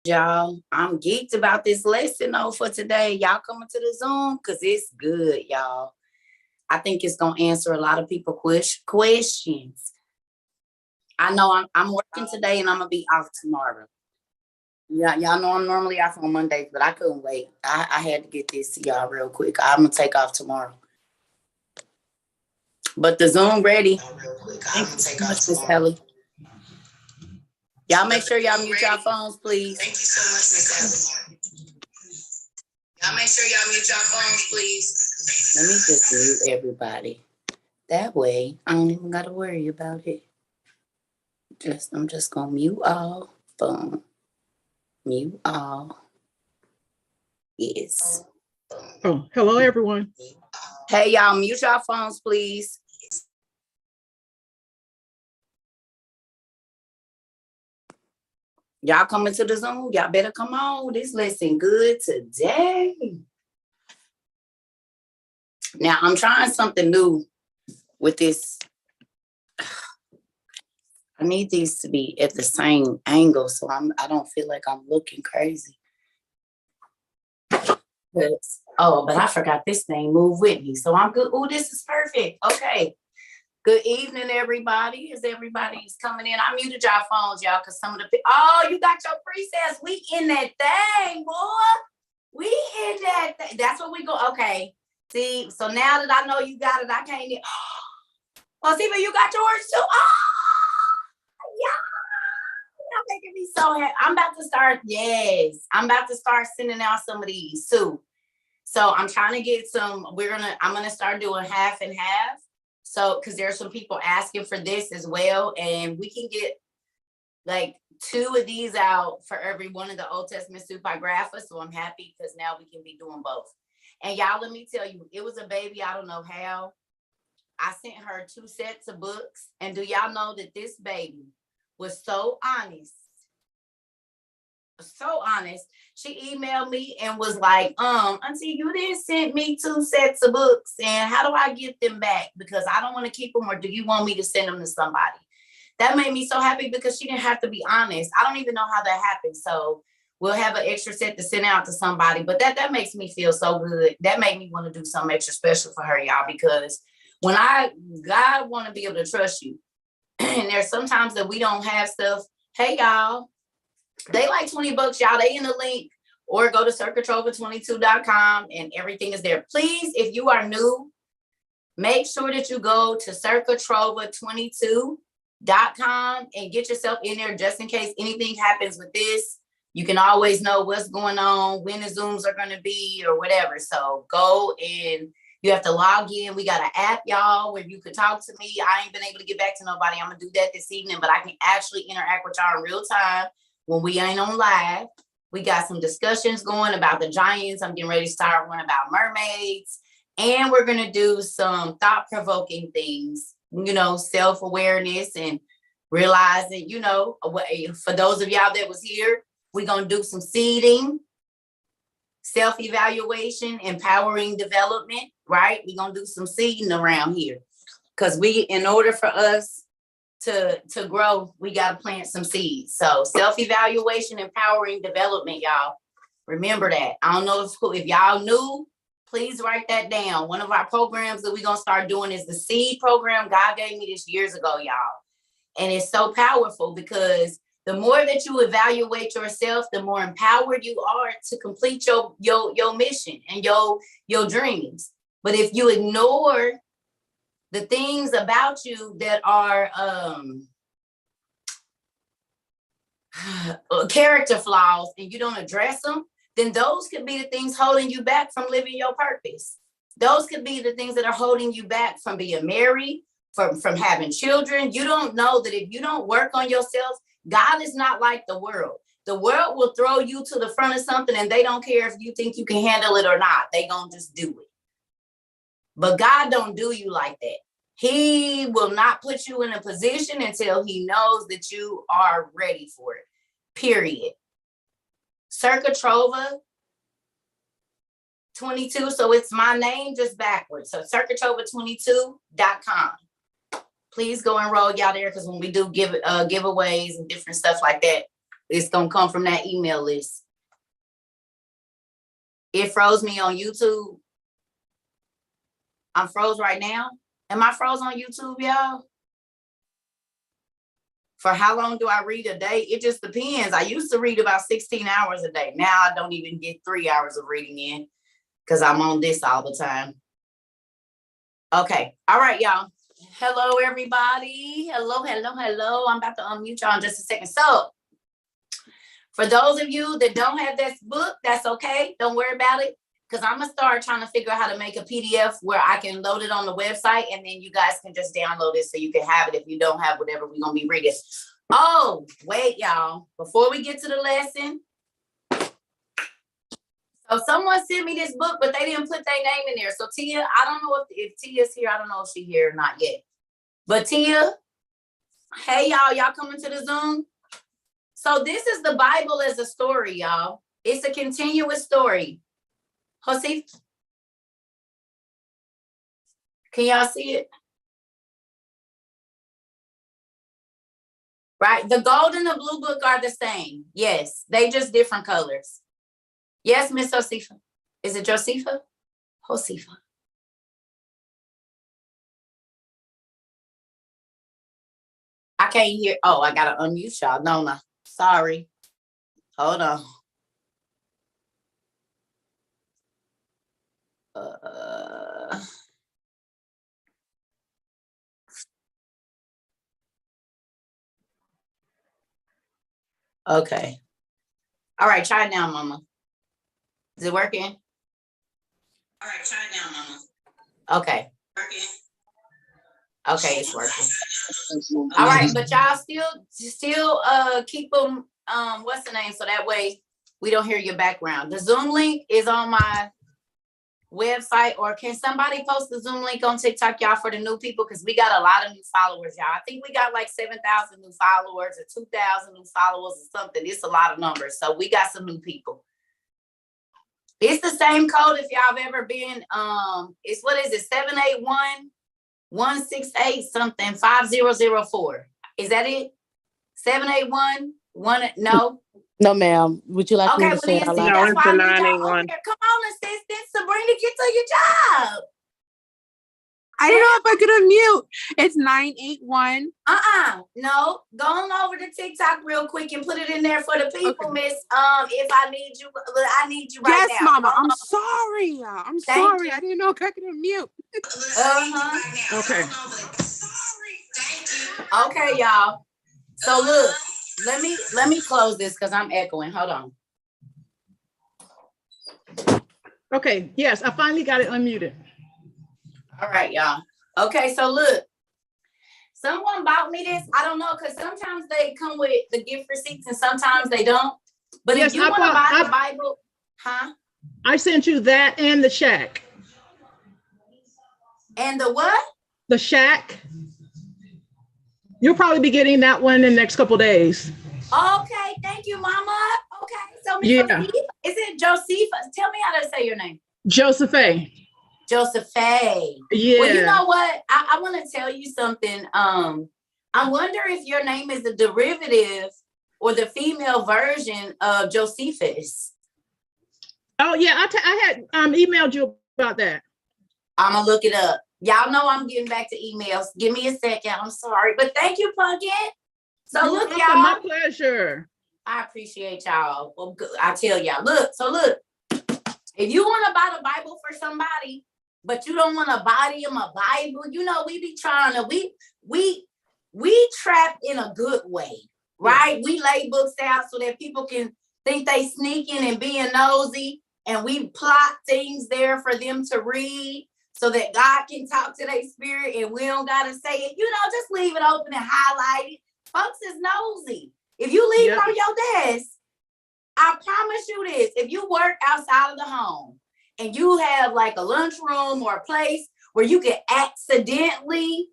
Y'all, I'm geeked about this lesson though for today. Y'all coming to the Zoom because it's good, y'all. I think it's gonna answer a lot of people questions. I know I'm working today and I'm gonna be off tomorrow. Yeah, y'all know I'm normally off on Mondays, but I couldn't wait. I had to get this to y'all real quick. I'm gonna take off tomorrow. But the Zoom ready. Thank you so much, Miss Kelly. Y'all make sure y'all mute y'all phones, please. Thank you so much, Miss Kelly. Y'all make sure y'all mute y'all phones, please. Let me just mute everybody. That way, I don't even gotta worry about it. I'm just gonna mute all phone. Mute all. Yes. Oh, hello, everyone. Hey, y'all, mute y'all phones, please. Y'all coming to the Zoom? Y'all better come on. This lesson good today. Now, I'm trying something new with this. I need these to be at the same angle, so I don't feel like I'm looking crazy. But I forgot this thing. Move with me, so I'm good. Oh, this is perfect. Okay. Good evening, everybody. As everybody's coming in, I muted y'all phones, y'all, because some of the you got your presets. We in that thing, boy. We in that thing. That's what we go. Okay. See, so now that I know you got it, I can't. Oh, see, but you got yours too. Yeah. You're making me so happy. I'm about to start. Yes, I'm about to start sending out some of these too. So I'm trying to get some. I'm gonna start doing half and half. So, because there's some people asking for this as well, and we can get like 2 of these out for every one of the Old Testament Supergrapha. So I'm happy because now we can be doing both. And y'all, let me tell you, it was a baby. I don't know how. I sent her 2 sets of books, and do y'all know that this baby was so honest? So honest. She emailed me and was like, Auntie, you didn't send me 2 sets of books, and how do I get them back? Because I don't want to keep them, or do you want me to send them to somebody? That made me so happy because she didn't have to be honest. I don't even know how that happened. So we'll have an extra set to send out to somebody, but that makes me feel so good. That made me want to do something extra special for her, y'all, because when God want to be able to trust you, and there's sometimes that we don't have stuff. Hey, y'all. They like $20, y'all. They in the link, or go to cercatrova22.com and everything is there. Please, if you are new, make sure that you go to cercatrova22.com and get yourself in there just in case anything happens with this. You can always know what's going on, when the Zooms are going to be or whatever. So go, and you have to log in. We got an app, y'all, where you could talk to me. I ain't been able to get back to nobody. I'm going to do that this evening, but I can actually interact with y'all in real time. When we ain't on live, we got some discussions going about the giants. I'm getting ready to start one about mermaids. And we're going to do some thought-provoking things, self-awareness and realizing, for those of y'all that was here, we're going to do some seeding, self-evaluation, empowering development, right? We're going to do some seeding around here. Because in order for us to grow, we got to plant some seeds. So self-evaluation, empowering development, y'all. Remember that. I don't know if y'all knew, please write that down. One of our programs that we're going to start doing is the seed program. God gave me this years ago, y'all. And it's so powerful because the more that you evaluate yourself, the more empowered you are to complete your mission and your dreams. But if you ignore the things about you that are character flaws and you don't address them, then those could be the things holding you back from living your purpose. Those could be the things that are holding you back from being married, from having children. You don't know that if you don't work on yourself, God is not like the world. The world will throw you to the front of something and they don't care if you think you can handle it or not. They gonna just do it. But God don't do you like that. He will not put you in a position until he knows that you are ready for it, period. Cerca Trova 22. So it's my name just backwards. So cercatrova22.com. Please go enroll y'all there, because when we do giveaways and different stuff like that, It's going to come from that email list. It froze me on YouTube. I'm froze right now. Am I froze on YouTube, y'all? For how long do I read a day? It just depends. I used to read about 16 hours a day. Now I don't even get 3 hours of reading in because I'm on this all the time. Okay. All right, y'all. Hello, everybody. Hello. I'm about to unmute y'all in just a second. So, for those of you that don't have this book, that's okay. Don't worry about it. Because I'm going to start trying to figure out how to make a PDF where I can load it on the website. And then you guys can just download it so you can have it if you don't have whatever we're going to be reading. Oh, wait, y'all. Before we get to the lesson. So someone sent me this book, but they didn't put their name in there. So Tia, I don't know if Tia's here. I don't know if she's here or not yet. But Tia, hey, y'all coming to the Zoom? So this is the Bible as a story, y'all. It's a continuous story. Jose, can y'all see it? Right, the gold and the blue book are the same. Yes, they just different colors. Yes, Miss Josefa. Is it Josefa? Josefa. I can't hear. Oh, I gotta unmute y'all. No. Sorry. Hold on. Okay. All right, try it now, Mama. Is it working? All right, try it now, Mama. Okay. Working. Okay, it's working. All right, but y'all still keep them, what's the name? So that way we don't hear your background. The Zoom link is on my website, or can somebody post the Zoom link on TikTok, y'all, for the new people? Because we got a lot of new followers, y'all. I think we got like 7,000 new followers or 2,000 new followers or something. It's a lot of numbers. So we got some new people. It's the same code if y'all have ever been, it's, what is it, 781-168 something 5004. Is that it? 781 no? No, ma'am. Would you like me to say it out loud? No, it's the 981. Come on, assistant Sabrina, get to your job. I don't know if I could unmute. It's 981. No, go on over to TikTok real quick and put it in there for the people, okay. Miss. If I need you right now. Yes, Mama. I'm sorry. I'm sorry. I didn't know if I could unmute. Okay. Okay, y'all. So look, let me close this because I'm echoing. Hold on. Okay. Yes, I finally got it unmuted. All right, y'all. Okay, so look, someone bought me this. I don't know, because sometimes they come with the gift receipts and sometimes they don't. But yes, if you want to buy the Bible, I sent you that and the shack. And the what? The shack. You'll probably be getting that one in the next couple of days. Okay, thank you, Mama. Okay, so Miss Yeah. Is it Josefa? Tell me how to say your name. Joseph. Joseph. Yeah. Well, you know what? I want to tell you something. I wonder if your name is a derivative or the female version of Josephus. Oh yeah, I had emailed you about that. I'm gonna look it up. Y'all know I'm getting back to emails. Give me a second. I'm sorry, but thank you, Pumpkin. So look, y'all. My pleasure. I appreciate y'all. Well, I tell y'all. Look. If you want to buy the Bible for somebody, but you don't want to buy them a Bible, you know, we be trying to, we trap in a good way, right? We lay books out so that people can think they sneaking and being nosy, and we plot things there for them to read so that God can talk to their spirit and we don't got to say it. You know, just leave it open and highlight it. Folks is nosy. If you leave it on your desk, I promise you this, if you work outside of the home and you have like a lunchroom or a place where you can accidentally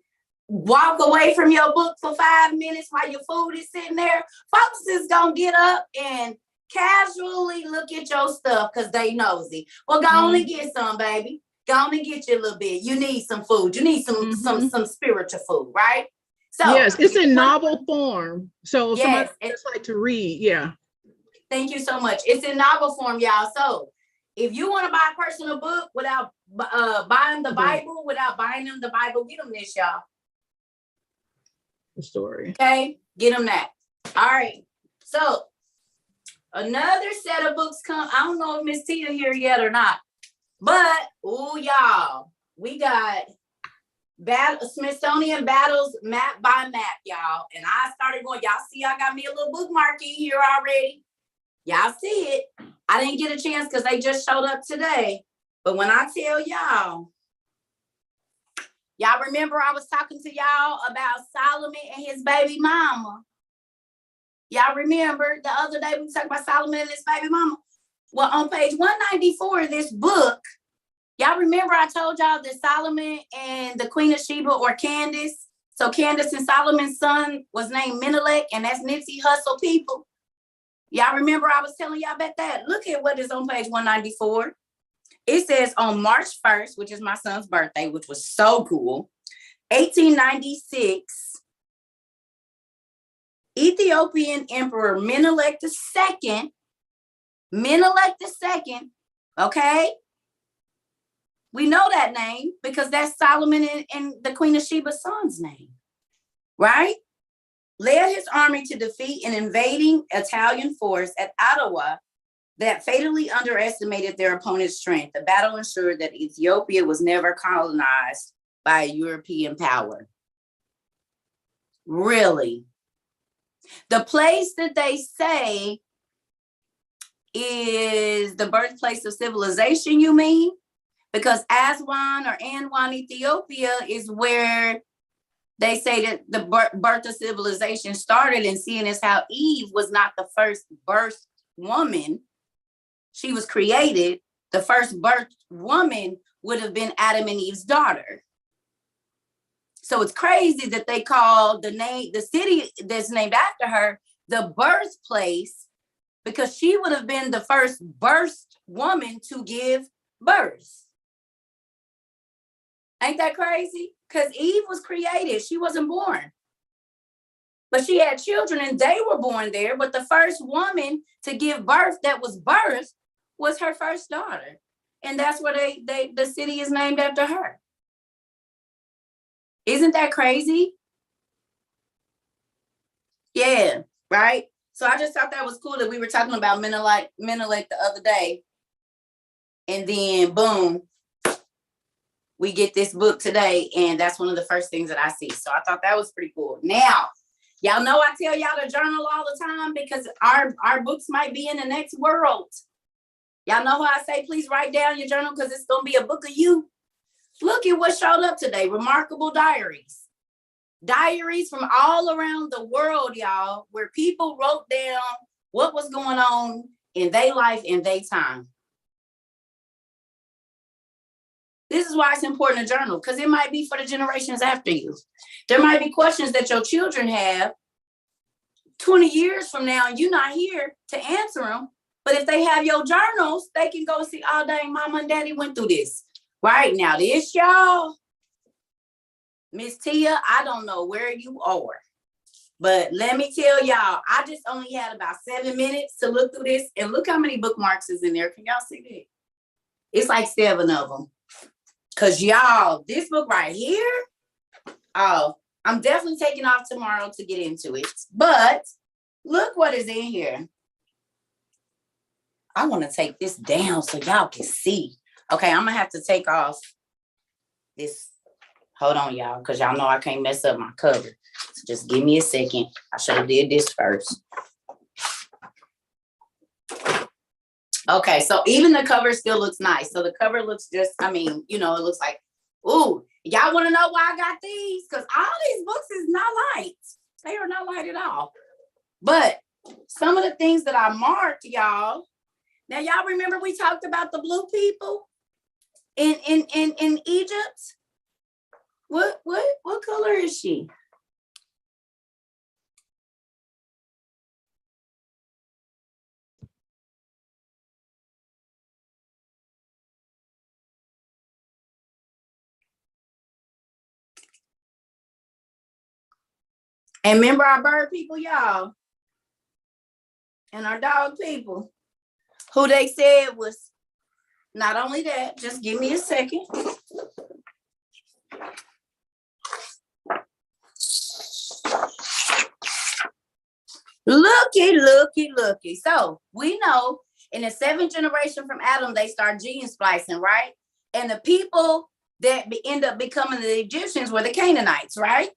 walk away from your book for 5 minutes while your food is sitting there, folks is gonna get up and casually look at your stuff because they nosy. Well, go on and get some, baby. Go on and get you a little bit. You need some food. You need some spiritual food, right? So yes, it's in novel form. So if somebody yes, just like to read, yeah. thank you so much. It's in novel form, y'all. So if you want to buy a personal book without buying the Bible, without buying them the Bible, get them this, y'all. The story. Okay, get them that. All right. So another set of books come. I don't know if Miss Tia here yet or not, but oh y'all, we got Smithsonian Battles map by map, y'all. And I started going. Y'all see, I got me a little bookmark in here already. Y'all see it. I didn't get a chance because they just showed up today. But when I tell y'all remember I was talking to y'all about Solomon and his baby mama. Y'all remember the other day we talked about Solomon and his baby mama? Well, on page 194 of this book, y'all remember I told y'all that Solomon and the Queen of Sheba, or Candace. So Candace and Solomon's son was named Menelik, and that's Nipsey Hussle people. Y'all remember I was telling y'all about that? Look at what is on page 194. It says on March 1st, which is my son's birthday, which was so cool, 1896, Ethiopian Emperor Menelik II, okay? We know that name because that's Solomon and the Queen of Sheba's son's name, right? Led his army to defeat an invading Italian force at Ottawa that fatally underestimated their opponent's strength. The battle ensured that Ethiopia was never colonized by a European power. Really? The place that they say is the birthplace of civilization, you mean? Because Aswan or Anwan, Ethiopia is where they say that the birth of civilization started, and seeing as how Eve was not the first birthed woman, she was created, the first birthed woman would have been Adam and Eve's daughter. So it's crazy that they call the city that's named after her, the birthplace, because she would have been the first birthed woman to give birth. Ain't that crazy? Because Eve was created. She wasn't born. But she had children and they were born there. But the first woman to give birth that was birthed was her first daughter. And that's where the city is named after her. Isn't that crazy? Yeah, right? So I just thought that was cool that we were talking about Menelik the other day. And then boom, we get this book today, and that's one of the first things that I see. So I thought that was pretty cool. Now, y'all know I tell y'all to journal all the time because our books might be in the next world. Y'all know how I say, please write down your journal because it's going to be a book of you. Look at what showed up today. Remarkable diaries. Diaries from all around the world, y'all, where people wrote down what was going on in their life, in their time. This is why it's important to journal, because it might be for the generations after you. There might be questions that your children have 20 years from now, and you're not here to answer them. But if they have your journals, they can go see, oh, dang, mama and daddy went through this. Right now, this, y'all, Miss Tia, I don't know where you are. But let me tell y'all, I just only had about 7 minutes to look through this. And look how many bookmarks is in there. Can y'all see that? It's like 7 of them. Because y'all, this book right here, oh, I'm definitely taking off tomorrow to get into it. But look what is in here. I want to take this down so y'all can see. Okay, I'm going to have to take off this. Hold on, y'all, because y'all know I can't mess up my cover. So just give me a second. I should have did this first. Okay, so even the cover still looks nice. So the cover looks just, I mean, you know, it looks like, ooh, y'all want to know why I got these? Because all these books is not light. They are not light at all. But some of the things that I marked, y'all. Now, y'all remember we talked about the blue people in Egypt? What color is she? And remember our bird people, y'all, and our dog people, who they said was not only that, just give me a second. Looky. So we know in the 7th generation from Adam, they start gene splicing, right? And the people that end up becoming the Egyptians were the Canaanites, right?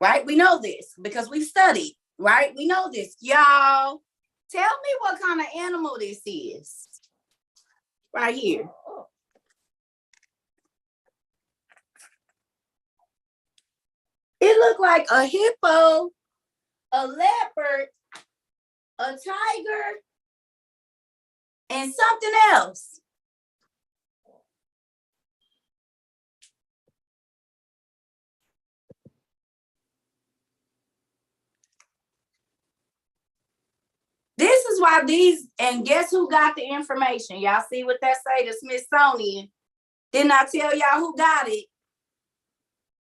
Right? We know this because we studied, right? We know this. Y'all, tell me what kind of animal this is. Right here. It looked like a hippo, a leopard, a tiger, and something else. This is why these, and guess who got the information? Y'all see what that say, the Smithsonian. Didn't I tell y'all who got it?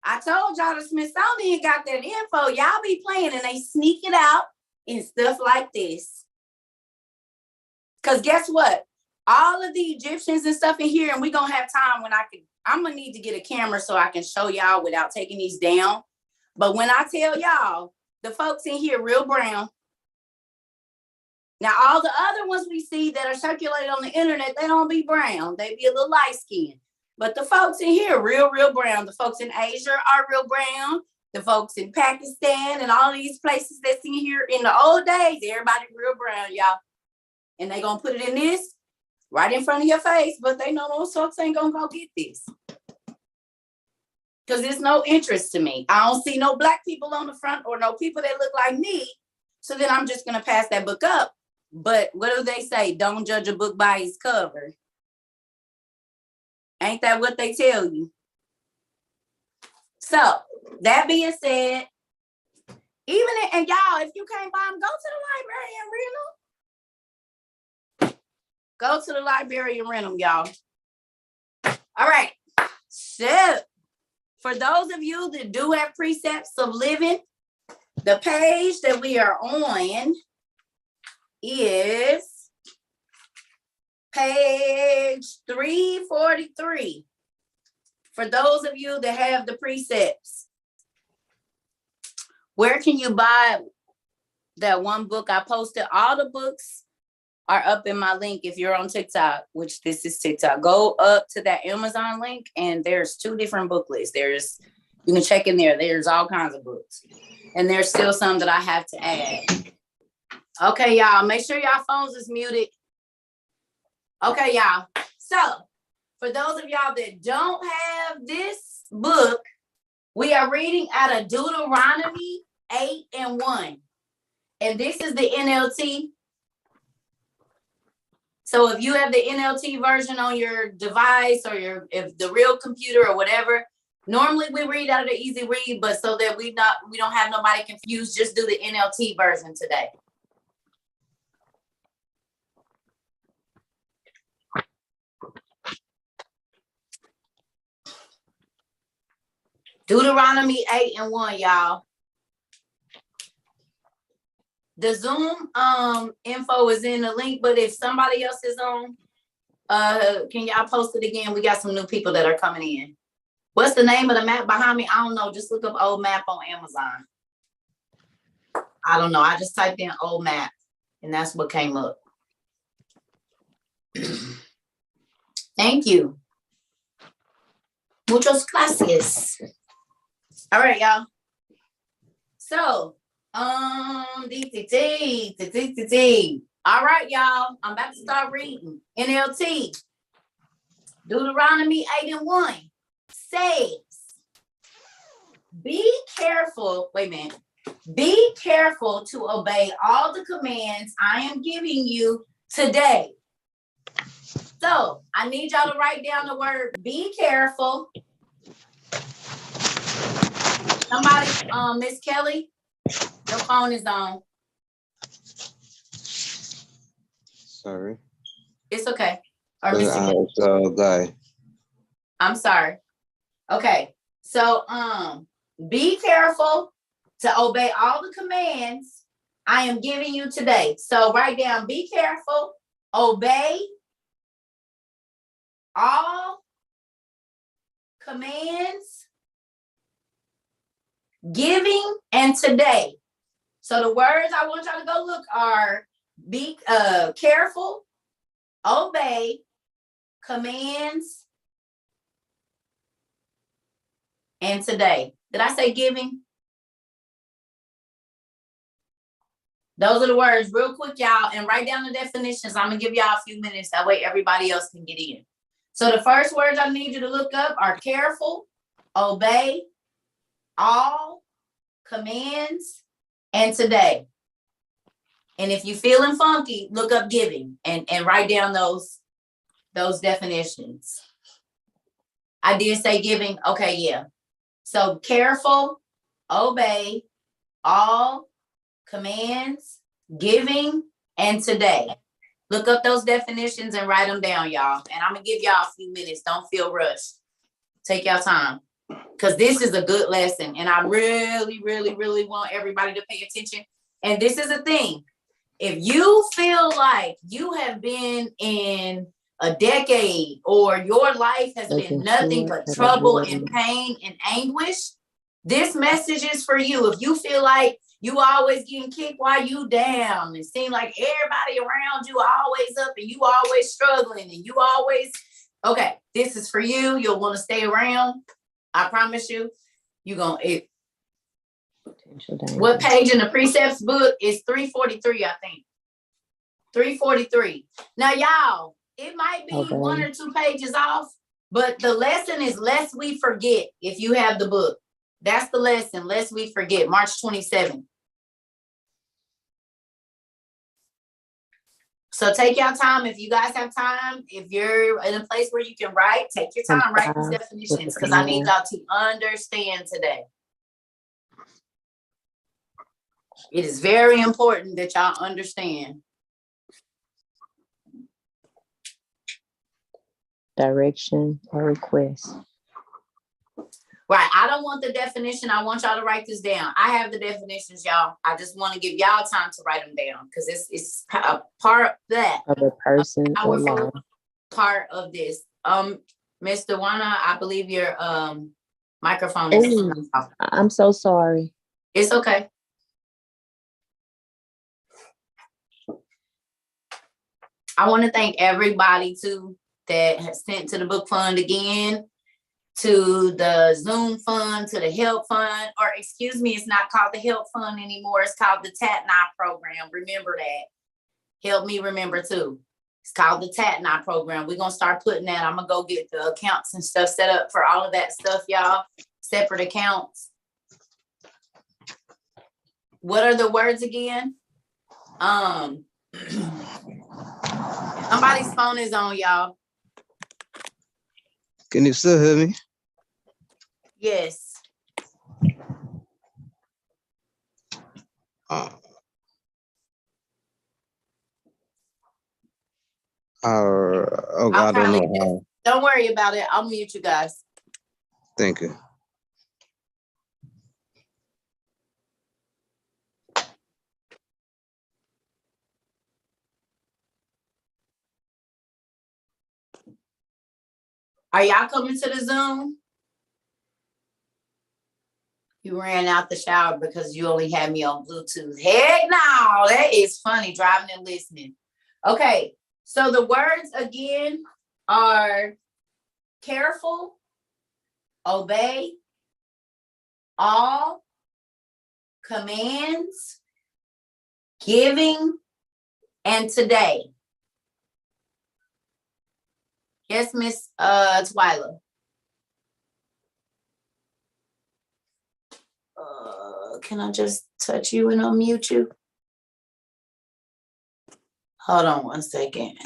I told y'all the Smithsonian got that info. Y'all be playing and they sneak it out and stuff like this. Because guess what? All of the Egyptians and stuff in here, and we're going to have time when I'm going to need to get a camera so I can show y'all without taking these down. But when I tell y'all, the folks in here real brown. Now, all the other ones we see that are circulated on the internet, they don't be brown. They be a little light skinned. But the folks in here, real brown. The folks in Asia are real brown. The folks in Pakistan and all these places that's in here in the old days, everybody real brown, y'all. And they gonna put it in this right in front of your face, but they know those folks ain't gonna go get this. Because it's no interest to me. I don't see no black people on the front or no people that look like me. So then I'm just gonna pass that book up. But what do they say? Don't judge a book by its cover. Ain't that what they tell you? So that being said, and y'all, if you can't buy them, go to the library and read them. Go to the library and rent them, y'all. All right. So for those of you that do have precepts of living, the page that we are on is page 343. For those of you that have the precepts, where can you buy that one book I posted? All the books are up in my link. If you're on TikTok, which this is TikTok, go up to that Amazon link and there's 2 different book lists. You can check in there. There's all kinds of books. And there's still some that I have to add. Okay, y'all, make sure y'all phones is muted. Okay, y'all. So for those of y'all that don't have this book, we are reading out of Deuteronomy 8:1. And this is the NLT. So if you have the NLT version on your device or if the real computer or whatever, normally we read out of the easy read, but so that we don't have nobody confused, just do the NLT version today. Deuteronomy 8:1, y'all. The Zoom info is in the link, but if somebody else is on, can y'all post it again? We got some new people that are coming in. What's the name of the map behind me? I don't know. Just look up old map on Amazon. I don't know. I just typed in old map and that's what came up. Thank you. Muchas gracias. All right, y'all. So, DTT. All right, y'all. I'm about to start reading. NLT. Deuteronomy 8:1 says, be careful. Wait a minute. Be careful to obey all the commands I am giving you today. So I need y'all to write down the word be careful. Somebody, Miss Kelly, your phone is on. Sorry. It's okay. Or Mr. Guy. I'm sorry. Okay. So be careful to obey all the commands I am giving you today. So write down, be careful, obey all commands, giving, and today. So the words I want y'all to go look are be careful, obey, commands, and today. Did I say giving? Those are the words, real quick, y'all, and write down the definitions. I'm gonna give y'all a few minutes. That way everybody else can get in. So the first words I need you to look up are careful, obey, all, commands, and today. And if you're feeling funky, look up giving and write down those definitions. I did say giving. Okay, yeah. So careful, obey, all, commands, giving, and today. Look up those definitions and write them down, y'all. And I'm gonna give y'all a few minutes. Don't feel rushed. Take your time, because this is a good lesson. And I really, really, really want everybody to pay attention. And this is a thing. If you feel like you have been in a decade or your life has been nothing but trouble and pain and anguish, this message is for you. If you feel like you always getting kicked while you down, it seems like everybody around you always up and you always struggling and you always, okay, this is for you. You'll want to stay around. I promise you, you're going to, what page in the precepts book is 343, I think. 343. Now, y'all, it might be 1 or 2 pages off, but the lesson is lest we forget. If you have the book, that's the lesson, lest we forget. March 27th. So take your time. If you guys have time, if you're in a place where you can write, take your time, write these definitions, because I need y'all to understand today. It is very important that y'all understand. Direction or request. Right. I don't want the definition. I want y'all to write this down. I have the definitions, y'all. I just want to give y'all time to write them down, because it's a part of a person or law. Part of this. Mr. Wana, I believe your microphone is off. I'm so sorry. It's okay. I want to thank everybody too that has sent to the book fund again, to the Zoom fund, to the help fund, or excuse me, it's not called the help fund anymore. It's called the TATNI program. Remember that. Help me remember too. It's called the TATNI program. We're going to start putting that. I'm going to go get the accounts and stuff set up for all of that stuff, y'all. Separate accounts. What are the words again? Somebody's phone is on, y'all. Can you still hear me? Yes. Oh, I don't know how. Don't worry about it. I'll mute you guys. Thank you. Are y'all coming to the Zoom? You ran out the shower because you only had me on Bluetooth. Heck no, that is funny, driving and listening. Okay, so the words again are careful, obey, all, commands, giving, and today. Yes, Miss Twyla. Can I just touch you and unmute you? Hold on 1 second.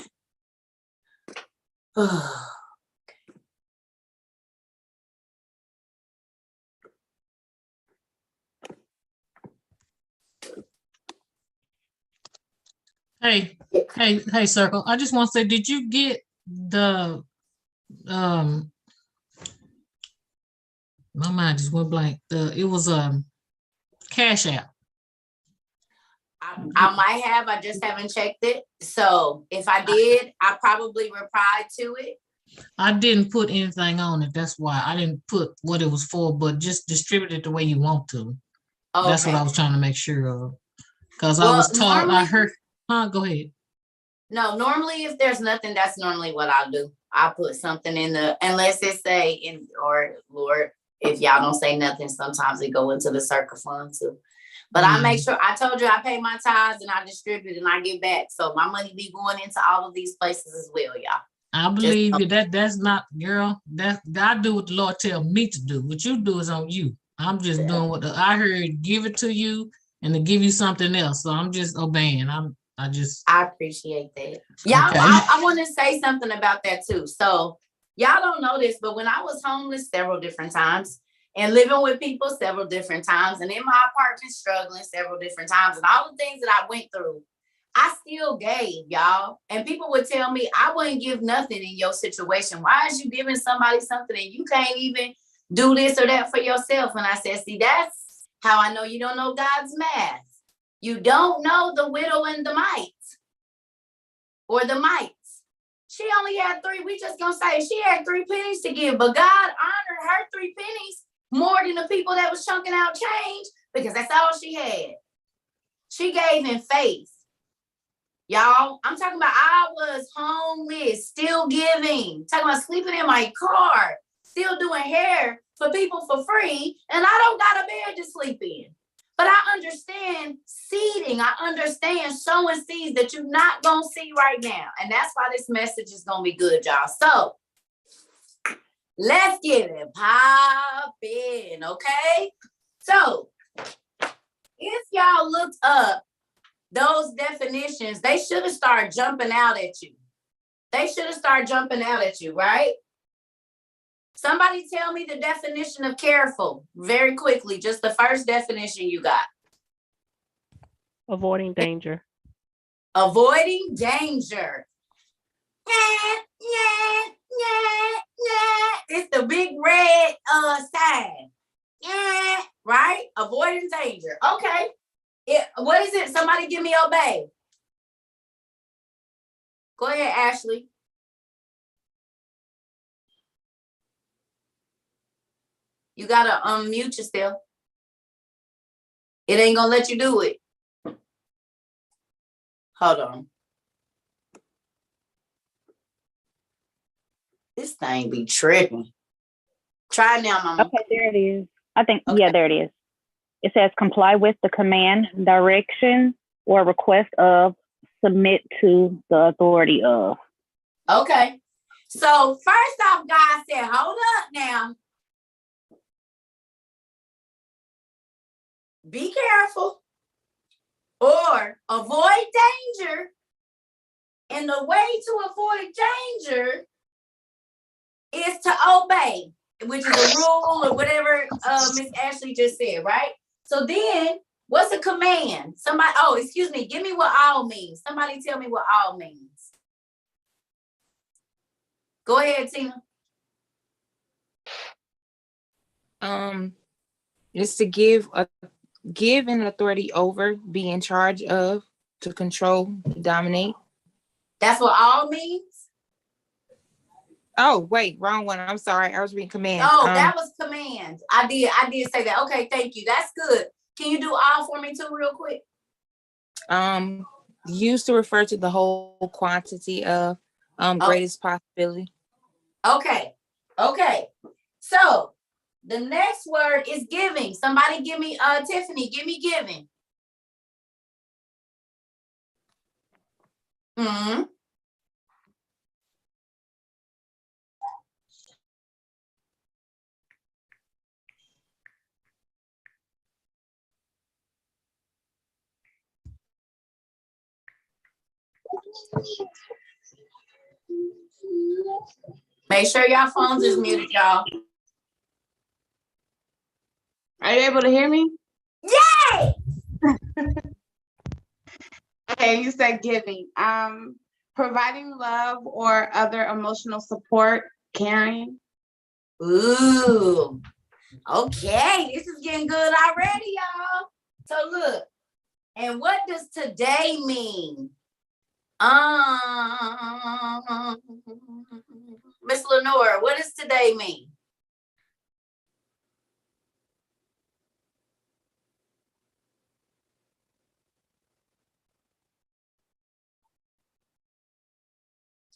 Hey, Circle. I just want to say, did you get the my mind just went blank. It was Cash App. I might have, I just haven't checked it. So if I did, I probably replied to it. I didn't put anything on it. That's why I didn't put what it was for, but just distribute it the way you want to. That's what I was trying to make sure of. Because I was taught, I heard, go ahead. No, normally if there's nothing, that's normally what I'll do. I'll put something in the, unless it say, or Lord, if y'all don't say nothing, sometimes it go into the Cerca fund too. But I make sure, I told you I pay my tithes and I distribute and I give back. So my money be going into all of these places as well, y'all. I believe you. That's not, girl. That I do what the Lord tell me to do. What you do is on you. I'm just doing what I heard. Give it to you and to give you something else. So I'm just obeying. I appreciate that. Y'all, okay. I want to say something about that too. So y'all don't know this, but when I was homeless several different times and living with people several different times and in my apartment struggling several different times and all the things that I went through, I still gave, y'all. And people would tell me, I wouldn't give nothing in your situation. Why is you giving somebody something and you can't even do this or that for yourself? And I said, see, that's how I know you don't know God's math. You don't know the widow and the mite or the mites. She only had 3. We just gonna say she had 3 pennies to give, but God honored her 3 pennies more than the people that was chunking out change because that's all she had. She gave in faith. Y'all, I'm talking about I was homeless, still giving, talking about sleeping in my car, still doing hair for people for free, and I don't got a bed to sleep in. But I understand seeding. I understand sowing seeds that you're not going to see right now. And that's why this message is going to be good, y'all. So let's get it popping, okay? So if y'all looked up those definitions, they should have started jumping out at you. They should have started jumping out at you, right? Somebody tell me the definition of careful very quickly. Just the first definition you got. Avoiding danger. Avoiding danger. It's the big red sign. Right? Avoiding danger. Okay. What is it? Somebody give me obey. Go ahead, Ashley. You gotta unmute yourself. It ain't gonna let you do it. Hold on. This thing be tripping. Try it now, Mama. Okay, there it is. I think, okay. Yeah, there it is. It says comply with the command, direction, or request of, submit to the authority of. Okay. So first off, God said, hold up now. Be careful or avoid danger. And the way to avoid danger is to obey, which is a rule or whatever Miss Ashley just said, right? So then what's a command? Somebody, excuse me, give me what all means. Somebody tell me what all means. Go ahead, Tina. It's to give an authority over, be in charge of, to control, dominate. That's what all means? Oh, wait, wrong one. I'm sorry. I was reading command. Oh, that was command. I did say that. Okay, thank you. That's good. Can you do all for me too real quick? Used to refer to the whole quantity of greatest possibility. Okay. So the next word is giving. Somebody give me Tiffany, give me giving. Mm-hmm. Make sure y'all phones is muted, y'all. Are you able to hear me? Yay! Okay, you said giving. Providing love or other emotional support, caring. Ooh. Okay, this is getting good already, y'all. So look, and what does today mean? Miss Lenore, what does today mean?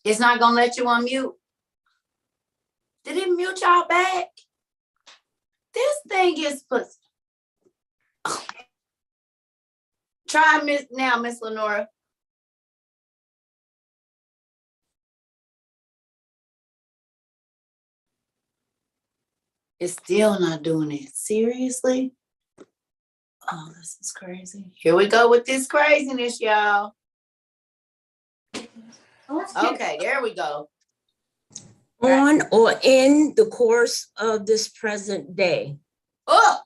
It's not gonna let you unmute. Did it mute y'all back? This thing is try Miss Lenora. It's still not doing it. Seriously? Oh, this is crazy. Here we go with this craziness, y'all. Okay, there we go. On or in the course of this present day. Oh,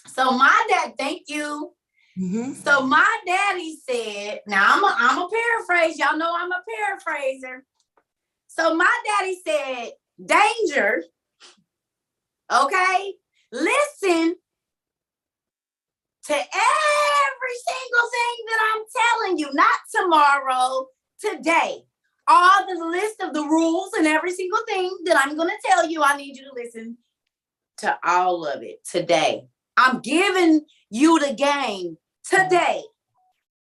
so my dad, thank you. Mm-hmm. So my daddy said, now I'm a paraphrase. Y'all know I'm a paraphraser. So my daddy said, danger. Okay, listen to every single thing that I'm telling you, not tomorrow, today. All the list of the rules and every single thing that I'm going to tell you, I need you to listen to all of it today. I'm giving you the game today.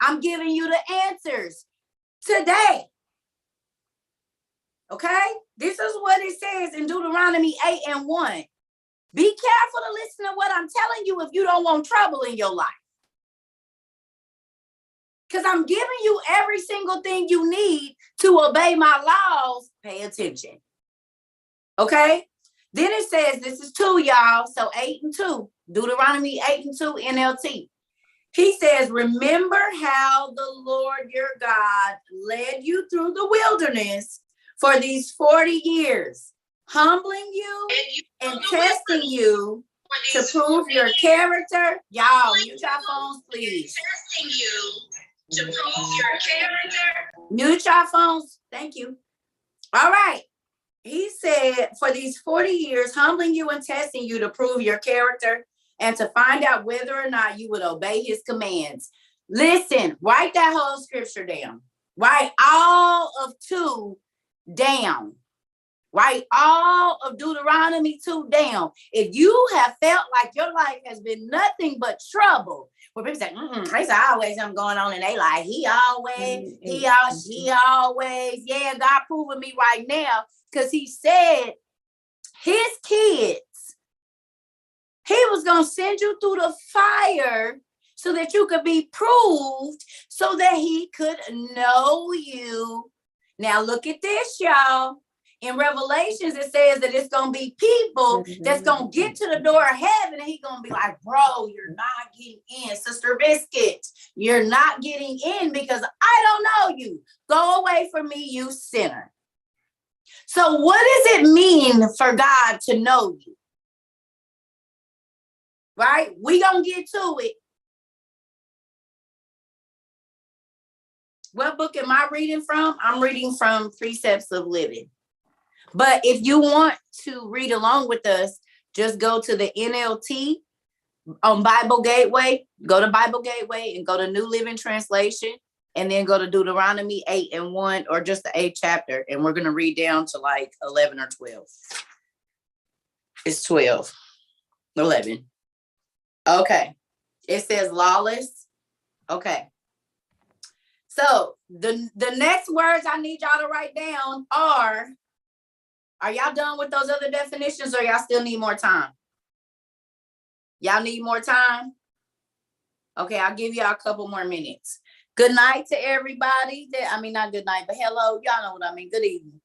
I'm giving you the answers today. Okay? This is what it says in Deuteronomy 8:1. Be careful to listen to what I'm telling you if you don't want trouble in your life. Because I'm giving you every single thing you need to obey my laws. Pay attention. Okay? Then it says, this is 2, y'all. So 8:2. Deuteronomy 8:2 NLT. He says, remember how the Lord your God led you through the wilderness for these 40 years, humbling you and testing you to prove your character. Y'all, mute your phones, please. Testing you to prove your character. Mute your phones. Thank you. All right. He said, for these 40 years, humbling you and testing you to prove your character and to find out whether or not you would obey his commands. Listen, write that whole scripture down. Write all of 2 down. Write all of Deuteronomy 2 down. If you have felt like your life has been nothing but trouble, where people say, there's always something going on in their life. She always, yeah, God proving me right now, because he said his kids, he was going to send you through the fire so that you could be proved, so that he could know you. Now look at this, y'all. In Revelations, it says that it's going to be people that's going to get to the door of heaven and he's going to be like, bro, you're not getting in. Sister Biscuit, you're not getting in because I don't know you. Go away from me, you sinner. So what does it mean for God to know you? Right? We going to get to it. What book am I reading from? I'm reading from Precepts of Living. But if you want to read along with us, just go to the NLT on Bible Gateway. Go to Bible Gateway and go to New Living Translation, and then go to Deuteronomy 8:1, or just the 8th chapter. And we're going to read down to like 11 or 12. It's 12, 11. Okay. It says lawless. Okay. So the next words I need y'all to write down are y'all done with those other definitions, or y'all still need more time? Y'all need more time? Okay, I'll give y'all a couple more minutes. Good night to everybody. Not good night, but hello. Y'all know what I mean. Good evening.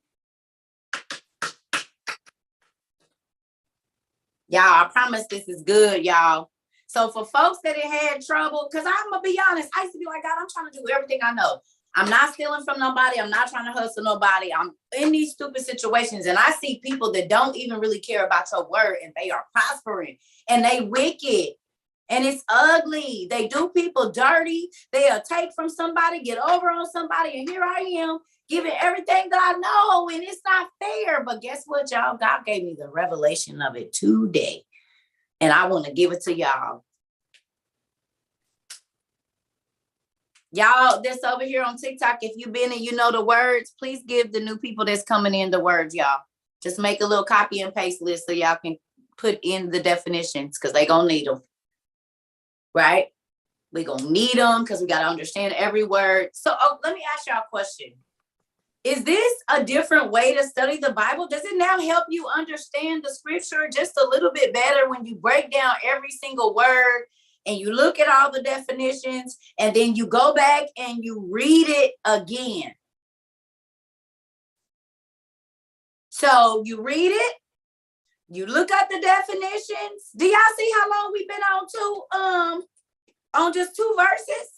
Y'all, I promise this is good, y'all. So for folks that had trouble, because I'm going to be honest, I used to be like, God, I'm trying to do everything I know. I'm not stealing from nobody. I'm not trying to hustle nobody. I'm in these stupid situations, and I see people that don't even really care about your word, and they are prospering, and they wicked, and it's ugly. They do people dirty. They'll take from somebody, get over on somebody, and here I am giving everything that I know, and it's not fair. But guess what, y'all? God gave me the revelation of it today, and I want to give it to y'all. Y'all that's over here on TikTok, if you've been and you know the words, please give the new people that's coming in the words, y'all. Just make a little copy and paste list so y'all can put in the definitions because they gonna need them. Right? We gonna need them because we gotta understand every word. So let me ask y'all a question. Is this a different way to study the Bible? Does it now help you understand the scripture just a little bit better when you break down every single word and you look at all the definitions and then you go back and you read it again? So you read it, you look at the definitions. Do y'all see how long we've been on just 2 verses?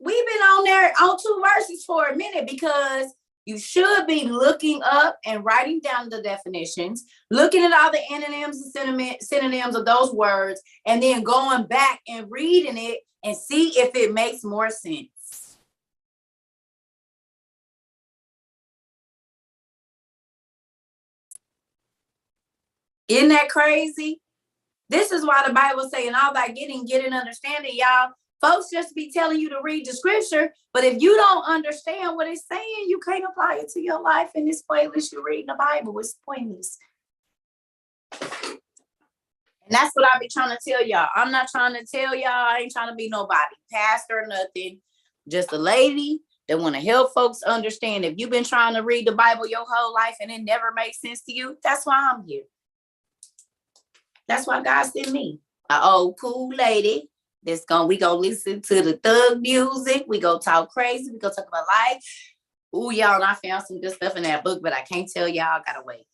We've been on there on 2 verses for a minute because you should be looking up and writing down the definitions, looking at all the antonyms and synonyms of those words, and then going back and reading it and see if it makes more sense. Isn't that crazy? This is why the Bible saying all that get an understanding, y'all. Folks just be telling you to read the scripture, but if you don't understand what it's saying, you can't apply it to your life, and it's pointless. You're reading the Bible. It's pointless. And that's what I be trying to tell y'all. I'm not trying to tell y'all. I ain't trying to be nobody pastor or nothing. Just a lady that want to help folks understand. If you've been trying to read the Bible your whole life and it never makes sense to you, that's why I'm here. That's why God sent me, an old cool lady. We gonna listen to the thug music. We gonna talk crazy. We gonna talk about life. Ooh, y'all, and I found some good stuff in that book, but I can't tell y'all. Gotta wait.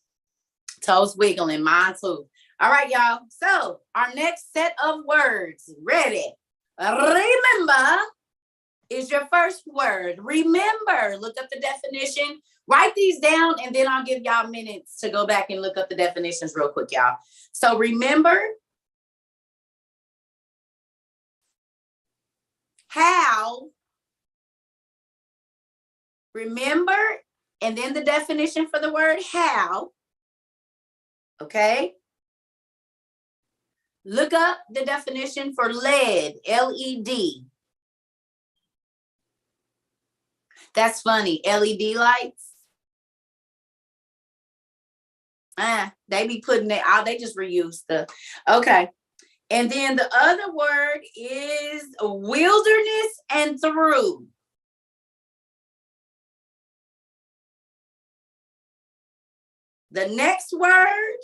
Toes wiggling, mine too. All right, y'all. So our next set of words. Ready? Remember is your first word. Remember. Look up the definition. Write these down, and then I'll give y'all minutes to go back and look up the definitions real quick, y'all. So remember. How, remember, and then the definition for the word how, okay? Look up the definition for LED, L-E-D. That's funny, LED lights. They be putting it out, they just reuse stuff. Okay. And then the other word is wilderness and through. The next word,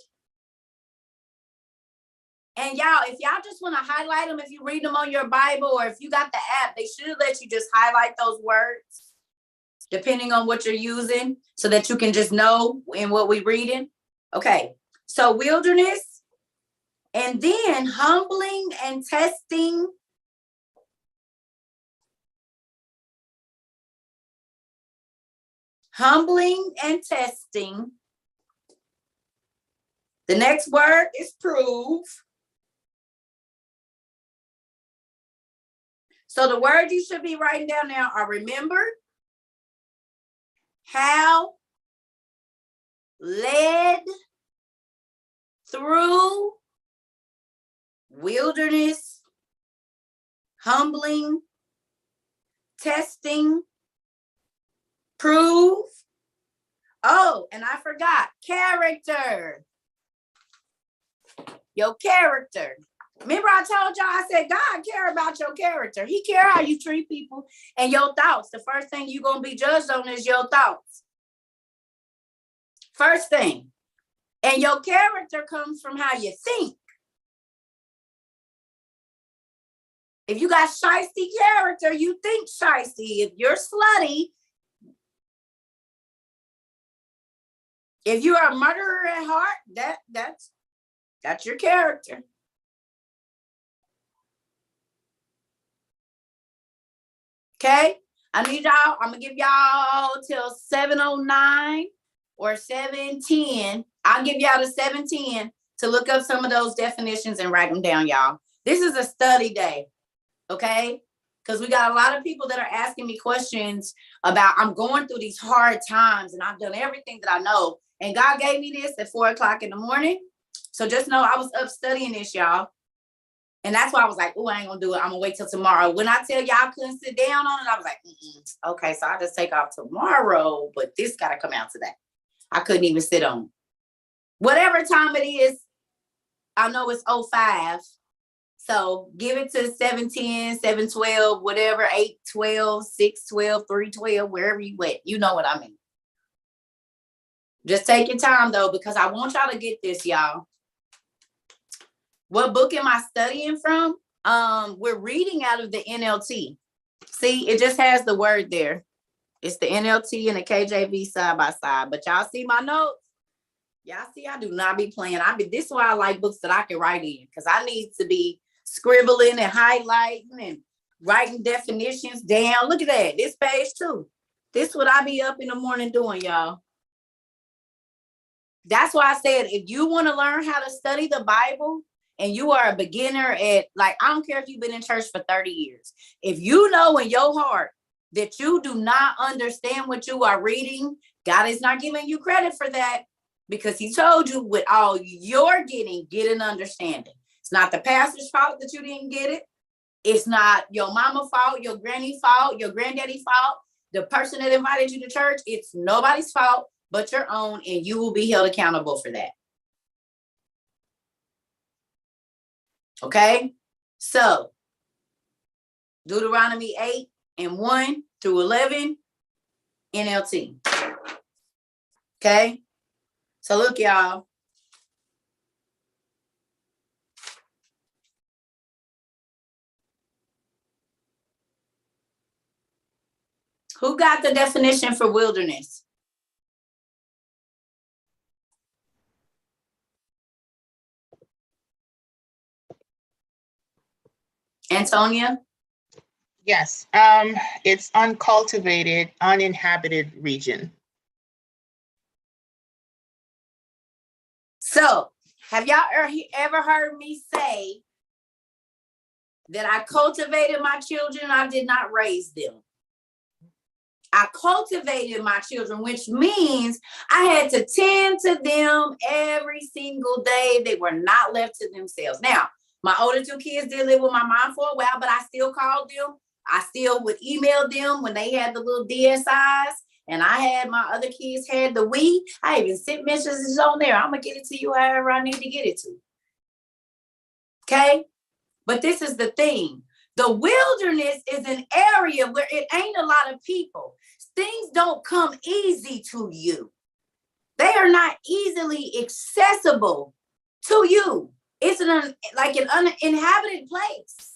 and y'all, if y'all just want to highlight them, if you read them on your Bible or if you got the app, they should let you just highlight those words, depending on what you're using, so that you can just know in what we're reading. Okay, so wilderness. And then humbling and testing. Humbling and testing. The next word is prove. So the words you should be writing down now are remember, how, led, through, wilderness, humbling, testing, prove. Oh, and I forgot, character. Your character. Remember I told y'all, I said, God care about your character. He care how you treat people and your thoughts. The first thing you're going to be judged on is your thoughts. First thing. And your character comes from how you think. If you got shiesty character, you think shiesty. If you're slutty, if you're a murderer at heart, that's your character. Okay, I need y'all, I'm gonna give y'all till 7:09 or 7:10. I'll give y'all to 7:10 to look up some of those definitions and write them down, y'all. This is a study day, okay? Because we got a lot of people that are asking me questions about, I'm going through these hard times and I've done everything that I know. And God gave me this at 4 o'clock in the morning. So just know I was up studying this, y'all. And that's why I was like, oh, I ain't gonna do it. I'm gonna wait till tomorrow. When I tell y'all I couldn't sit down on it, I was like, okay, so I just take off tomorrow, but this gotta come out today. I couldn't even sit on it. Whatever time it is, I know it's 05. So give it to 7:10, 7:12, whatever, 8:12, 6:12, 3:12, wherever you went. You know what I mean. Just take your time though, because I want y'all to get this, y'all. What book am I studying from? We're reading out of the NLT. See, it just has the word there. It's the NLT and the KJV side by side. But y'all see my notes? Y'all see, I do not be playing. This is why I like books that I can write in, because I need to be scribbling and highlighting and writing definitions down. Look at that. This page too. This is what I be up in the morning doing, y'all. That's why I said, if you want to learn how to study the Bible and you are a beginner at, like, I don't care if you've been in church for 30 years. If you know in your heart that you do not understand what you are reading, God is not giving you credit for that, because he told you with all you're getting, get an understanding. It's not the pastor's fault that you didn't get it. It's not your mama's fault, your granny's fault, your granddaddy's fault, the person that invited you to church. It's nobody's fault but your own, and you will be held accountable for that. Okay? So, Deuteronomy 8:1-11, NLT. Okay? So look, y'all. Who got the definition for wilderness? Antonia? Yes, it's uncultivated, uninhabited region. So, have y'all ever heard me say that I cultivated my children, I did not raise them? I cultivated my children, which means I had to tend to them every single day. They were not left to themselves. Now, my older two kids did live with my mom for a while, but I still called them. I still would email them when they had the little DSIs, and I had my other kids had the Wii. I even sent messages on there. I'm going to get it to you however I need to get it to. Okay? But this is the thing. The wilderness is an area where it ain't a lot of people. Things don't come easy to you. They are not easily accessible to you. It's like an uninhabited place.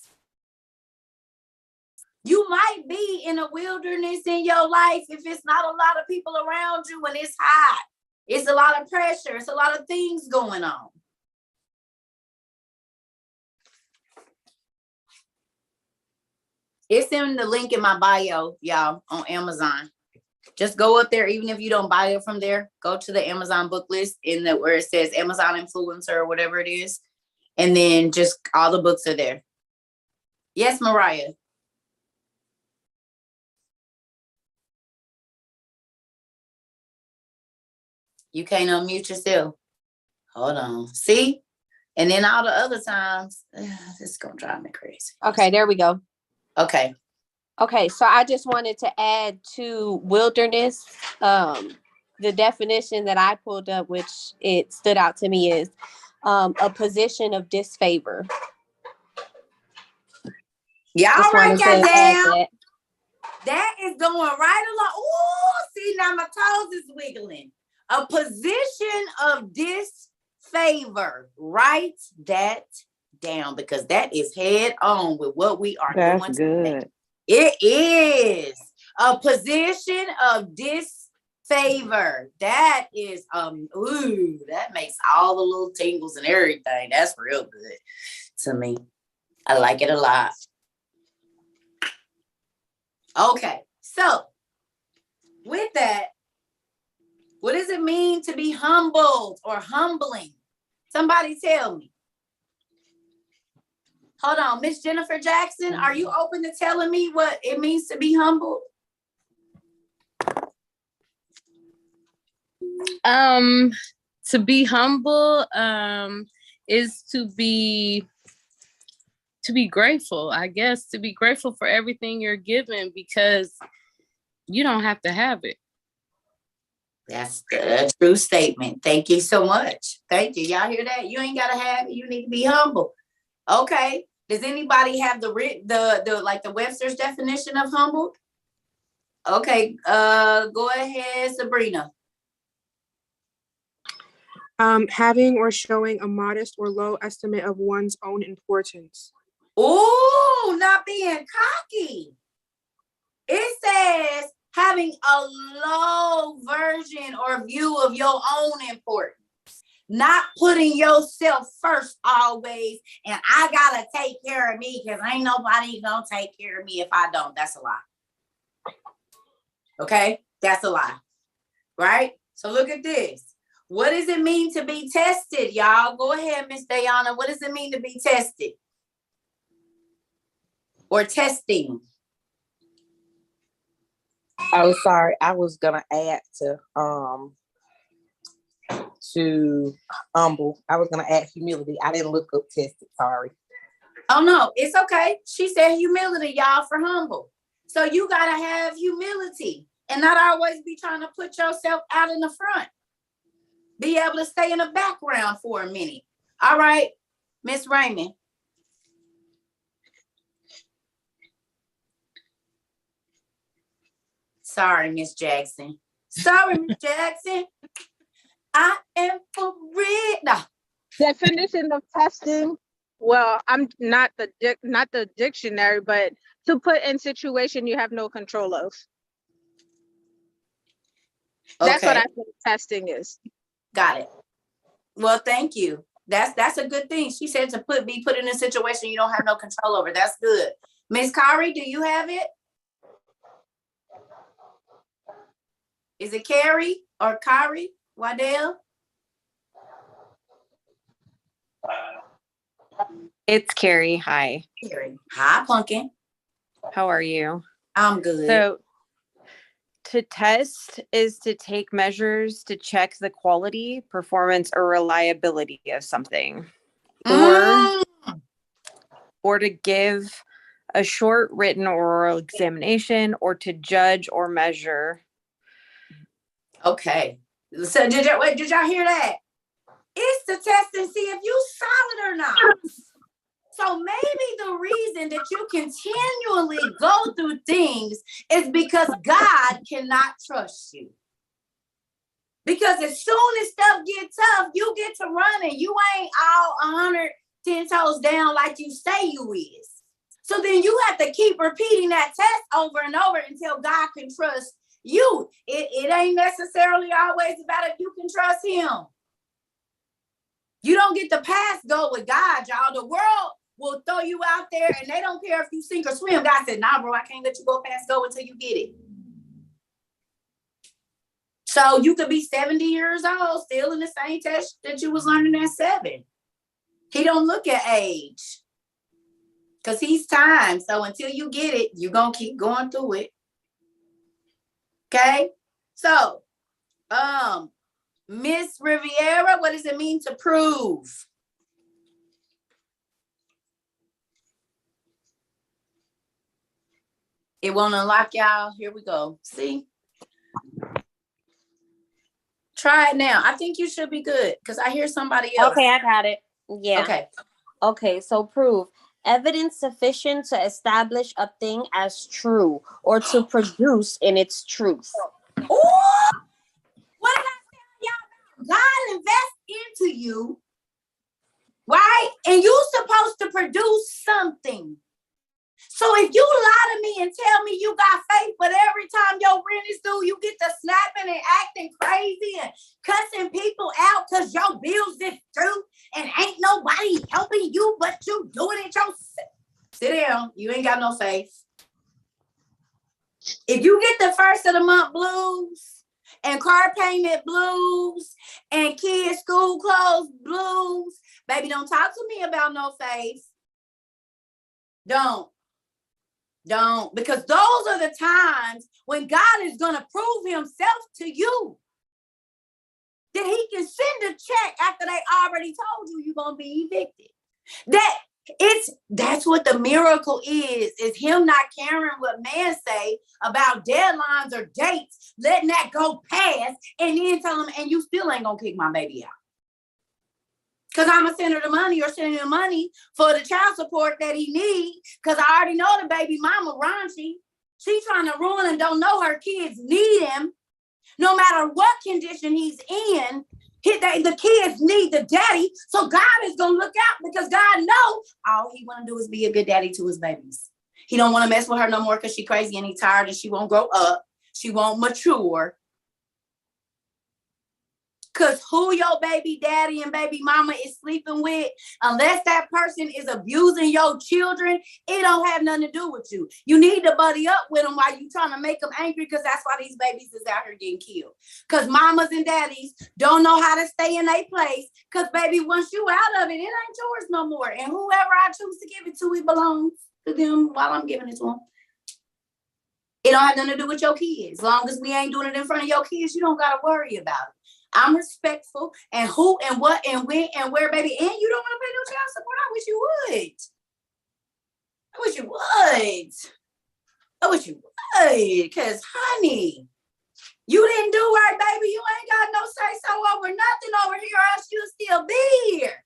You might be in a wilderness in your life if it's not a lot of people around you and it's hot. It's a lot of pressure. It's a lot of things going on. It's in the link in my bio, y'all, on Amazon. Just go up there, even if you don't buy it from there, go to the Amazon book list where it says Amazon influencer or whatever it is. And then just all the books are there. Yes, Mariah. You can't unmute yourself. Hold on. See? And then all the other times, this is going to drive me crazy. Okay, there we go. Okay. Okay, so I just wanted to add to wilderness, the definition that I pulled up, which it stood out to me, is a position of disfavor. Y'all write that down. That. That is going right along. Oh, see, now my toes is wiggling. A position of disfavor. Write that down, because that is head on with what we are doing today. Good. It is a position of disfavor. That is, ooh, that makes all the little tingles and everything. That's real good to me. I like it a lot. Okay, so with that, what does it mean to be humbled or humbling? Somebody tell me. Hold on, Miss Jennifer Jackson, are you open to telling me what it means to be humbled? To be humble, is to be to be grateful, I guess, to be grateful for everything you're given, because you don't have to have it. That's a true statement. Thank you so much. Thank you. Y'all hear that? You ain't gotta have it. You need to be humble. Okay. Does anybody have the Webster's definition of humble? Okay. Go ahead, Sabrina. Having or showing a modest or low estimate of one's own importance. Oh, not being cocky. It says having a low version or view of your own importance. Not putting yourself first always, and I gotta take care of me because ain't nobody gonna take care of me if I don't. That's a lie. Okay, that's a lie. Right? So look at this. What does it mean to be tested, y'all? Go ahead, Miss Diana. What does it mean to be tested? Or testing? Oh, sorry. I was gonna add to humble. I was gonna add humility. I didn't look up tested. Sorry. Oh no, it's okay. She said humility, y'all, for humble. So you gotta have humility and not always be trying to put yourself out in the front. Be able to stay in the background for a minute. All right, Miss Raymond. Sorry, Miss Jackson. Sorry, Miss Jackson. I am for real. No. Definition of testing. Well, I'm not the dictionary, but to put in situation you have no control of. That's what I think testing is. Got it. Well, thank you. That's a good thing. She said to be put in a situation you don't have no control over. That's good. Miss Kari, do you have it? Is it Carrie or Kari? Waddell? It's Carrie. Hi. Carrie. Hi, Pumpkin. How are you? I'm good. So to test is to take measures to check the quality, performance, or reliability of something. Or to give a short written oral examination, or to judge or measure. Okay. So did y'all hear that? It's to test and see if you solid or not. So maybe the reason that you continually go through things is because God cannot trust you. Because as soon as stuff gets tough, you get to running. You ain't all 110 toes down like you say you is. So then you have to keep repeating that test over and over until God can trust you. It ain't necessarily always about if you can trust him. You don't get the pass go with God, y'all. The world will throw you out there and they don't care if you sink or swim. God said, nah, bro, I can't let you go pass go until you get it. So you could be 70 years old, still in the same test that you was learning at 7. He don't look at age because he's time. So until you get it, you're going to keep going through it. Okay. So, Miss Riviera, what does it mean to prove? It won't unlock, y'all. Here we go. See? Try it now. I think you should be good because I hear somebody else. Okay, I got it. Yeah. Okay. Okay, so prove. Evidence sufficient to establish a thing as true or to produce in its truth. Ooh! What did I tell y'all about? God invests into you, right? And you're supposed to produce something. So if you lie to me and tell me you got faith, but every time your rent is due, you get to snapping and acting crazy and cussing people out because your bills is due and ain't nobody helping you but you doing it yourself. Sit down. You ain't got no faith. If you get the first of the month blues and car payment blues and kids' school clothes blues, baby, don't talk to me about no faith. Don't, because those are the times when God is going to prove himself to you. That he can send a check after they already told you you're going to be evicted. That That's what the miracle is him not caring what man say about deadlines or dates, letting that go past, and then tell him, and you still ain't gonna kick my baby out. Because I'm gonna send her the money or send him the money for the child support that he needs. Because I already know the baby mama raunchy. She's trying to ruin and don't know her kids need him. No matter what condition he's in, the kids need the daddy. So God is gonna look out because God knows all he want to do is be a good daddy to his babies. He don't want to mess with her no more because she crazy and he tired and she won't grow up. She won't mature. Because who your baby daddy and baby mama is sleeping with, unless that person is abusing your children, it don't have nothing to do with you. You need to buddy up with them while you trying to make them angry, because that's why these babies is out here getting killed. Because mamas and daddies don't know how to stay in their place. Because, baby, once you out of it, it ain't yours no more. And whoever I choose to give it to, it belongs to them while I'm giving it to them. It don't have nothing to do with your kids. As long as we ain't doing it in front of your kids, you don't got to worry about it. I'm respectful, and who and what and when and where, baby. And you don't want to pay no child support. I wish you would. I wish you would. I wish you would. Because, honey, you didn't do right, baby. You ain't got no say-so over nothing over here, or else you'll still be here.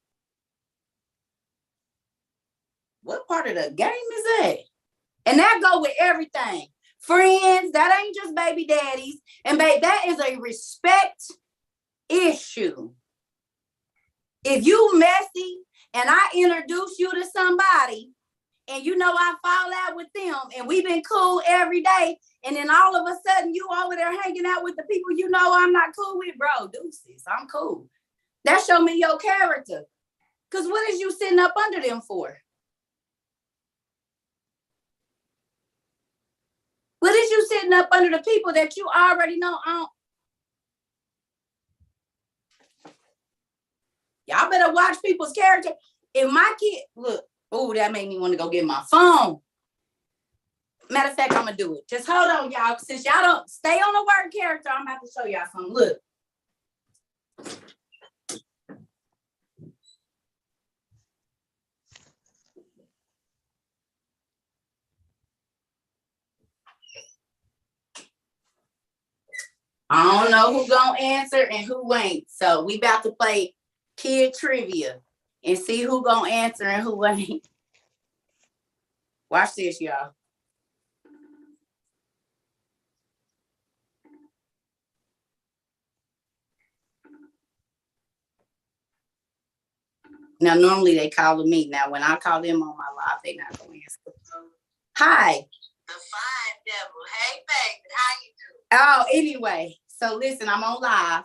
What part of the game is that? And that go with everything. Friends, that ain't just baby daddies. And, babe, that is a respect issue. If you messy and I introduce you to somebody and you know I fall out with them and we've been cool every day, and then all of a sudden you over there hanging out with the people you know I'm not cool with, bro, deuces, I'm cool. That show me your character. Because what is you sitting up under them for? What is you sitting up under the people that you already know? Y'all better watch people's character. If my kid, look, oh, that made me want to go get my phone. Matter of fact, I'm going to do it. Just hold on, y'all. Since y'all don't stay on the word character, I'm about to show y'all something. Look. I don't know who gonna answer and who ain't. So we about to play kid trivia and see who gonna answer and who ain't. Watch this, y'all. Now, normally they call me. Now, when I call them on my live, they not gonna answer. Hi. The fine devil. Hey, baby, how you doing? Oh, anyway. So listen, I'm on live.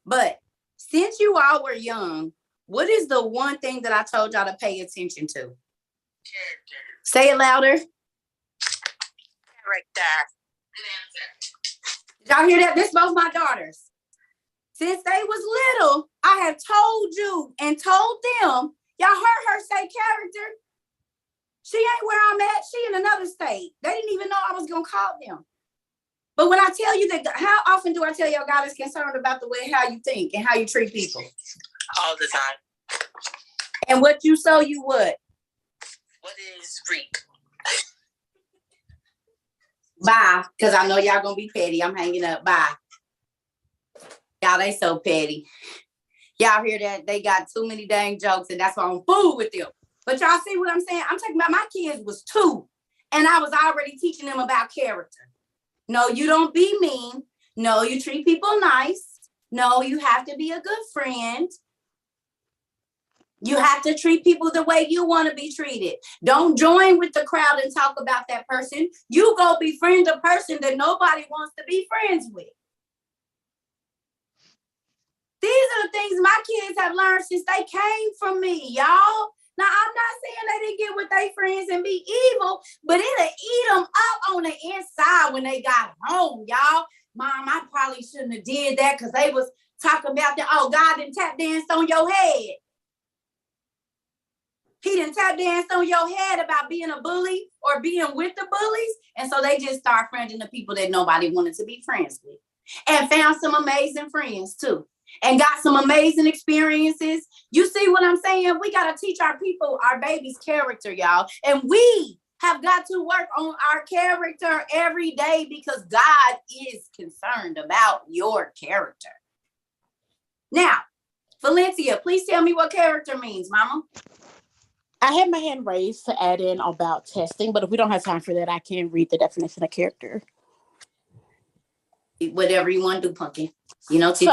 But since you all were young, what is the one thing that I told y'all to pay attention to? Character. Say it louder. Character. Did y'all hear that? This both my daughters. Since they was little, I have told you and told them, y'all heard her say character. She ain't where I'm at. She in another state. They didn't even know I was going to call them. But when I tell you that, how often do I tell y'all God is concerned about the way how you think and how you treat people? All the time. And what you sow, you what? What is reap? Bye. Because I know y'all going to be petty. I'm hanging up. Bye. Y'all, they so petty. Y'all hear that? They got too many dang jokes, and that's why I'm fool with them. But y'all see what I'm saying? I'm talking about my kids was 2, and I was already teaching them about character. No, you don't be mean. No, you treat people nice. No, you have to be a good friend. You have to treat people the way you want to be treated. Don't join with the crowd and talk about that person. You go befriend a person that nobody wants to be friends with. These are the things my kids have learned since they came from me, y'all. Now, I'm not saying they didn't get with their friends and be evil, but it'll eat them up on the inside when they got home, y'all. Mom, I probably shouldn't have did that because they was talking about that. Oh, God didn't tap dance on your head. He didn't tap dance on your head about being a bully or being with the bullies. And so they just start friending the people that nobody wanted to be friends with. And found some amazing friends, too. and got some amazing experiences. You see what I'm saying? We got to teach our people, our babies' character, y'all. And we have got to work on our character every day because God is concerned about your character. Now, Valencia, please tell me what character means, Mama. I have my hand raised to add in about testing, but if we don't have time for that, I can read the definition of character. Whatever you want to do, Pumpkin. You know, Titi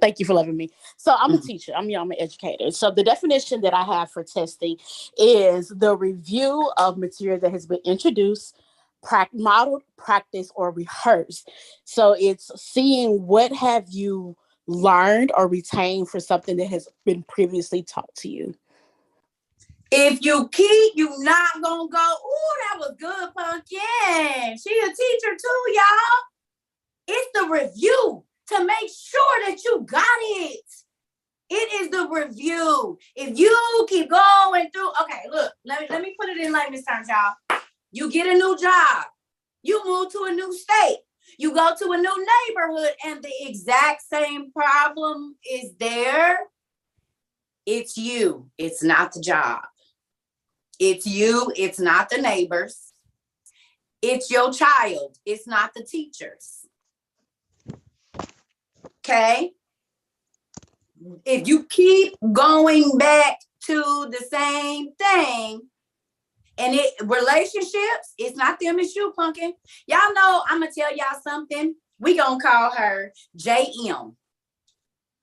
thank you for loving me. So I'm a teacher. I'm an educator. So the definition that I have for testing is the review of material that has been introduced, modeled, practiced, or rehearsed. So it's seeing what have you learned or retained for something that has been previously taught to you. If you keep, you not gonna go, ooh, that was good, Pumpkin. She a teacher too, y'all. It's the review to make sure that you got it. It is the review. If you keep going through, okay, look, let me put it in layman's terms, y'all. You get a new job. You move to a new state. You go to a new neighborhood and the exact same problem is there. It's you. It's not the job. It's you. It's not the neighbors. It's your child. It's not the teachers. Okay? If you keep going back to the same thing, and relationships, it's not them, it's you, Pumpkin. Y'all know, I'm going to tell y'all something. We going to call her JM.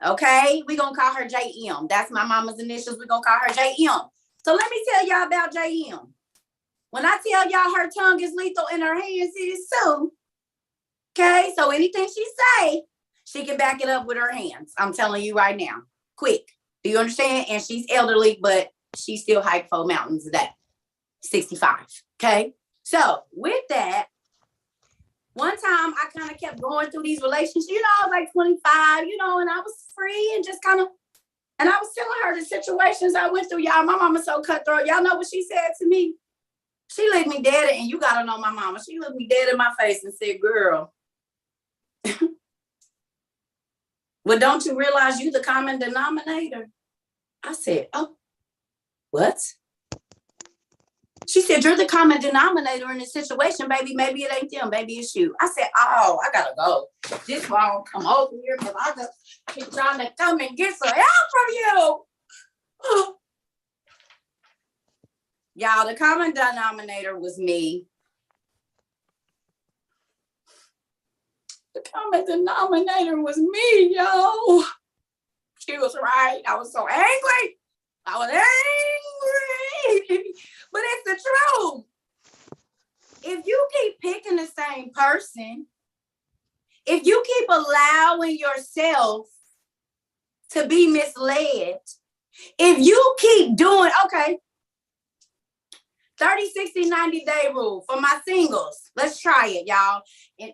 Okay? We going to call her JM. That's my mama's initials. We going to call her JM. So let me tell y'all about JM. When I tell y'all her tongue is lethal in her hands, it is so. Okay? So anything she say, she can back it up with her hands. I'm telling you right now. Quick. Do you understand? And she's elderly, but she still hike 4 mountains a day. 65. Okay? So with that, one time I kind of kept going through these relationships. You know, I was like 25, you know, and I was free and just kind of, and I was telling her the situations I went through. Y'all, my mama's so cutthroat. Y'all know what she said to me? She looked me dead, and you got to know my mama. She looked me dead in my face and said, girl, well, don't you realize you the common denominator? I said, oh, what? She said, you're the common denominator in this situation, baby. Maybe it ain't them, baby, it's you. I said, oh, I gotta go. This won't come over here because I just keep trying to come and get some help from you. Y'all, the common denominator was me. The common denominator was me, yo. She was right. I was so angry. I was angry. But it's the truth. If you keep picking the same person, if you keep allowing yourself to be misled, if you keep doing, okay, 30, 60, 90-day rule for my singles. Let's try it, y'all. And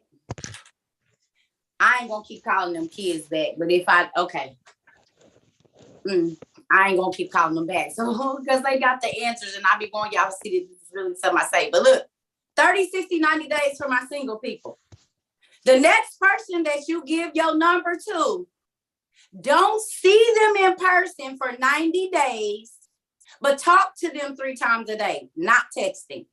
I ain't gonna keep calling them kids back, but if I, okay. I ain't gonna keep calling them back. So, because they got the answers and I be going, y'all see this is really something I say. But look, 30, 60, 90 days for my single people. The next person that you give your number to, don't see them in person for 90 days, but talk to them 3 times a day, not texting.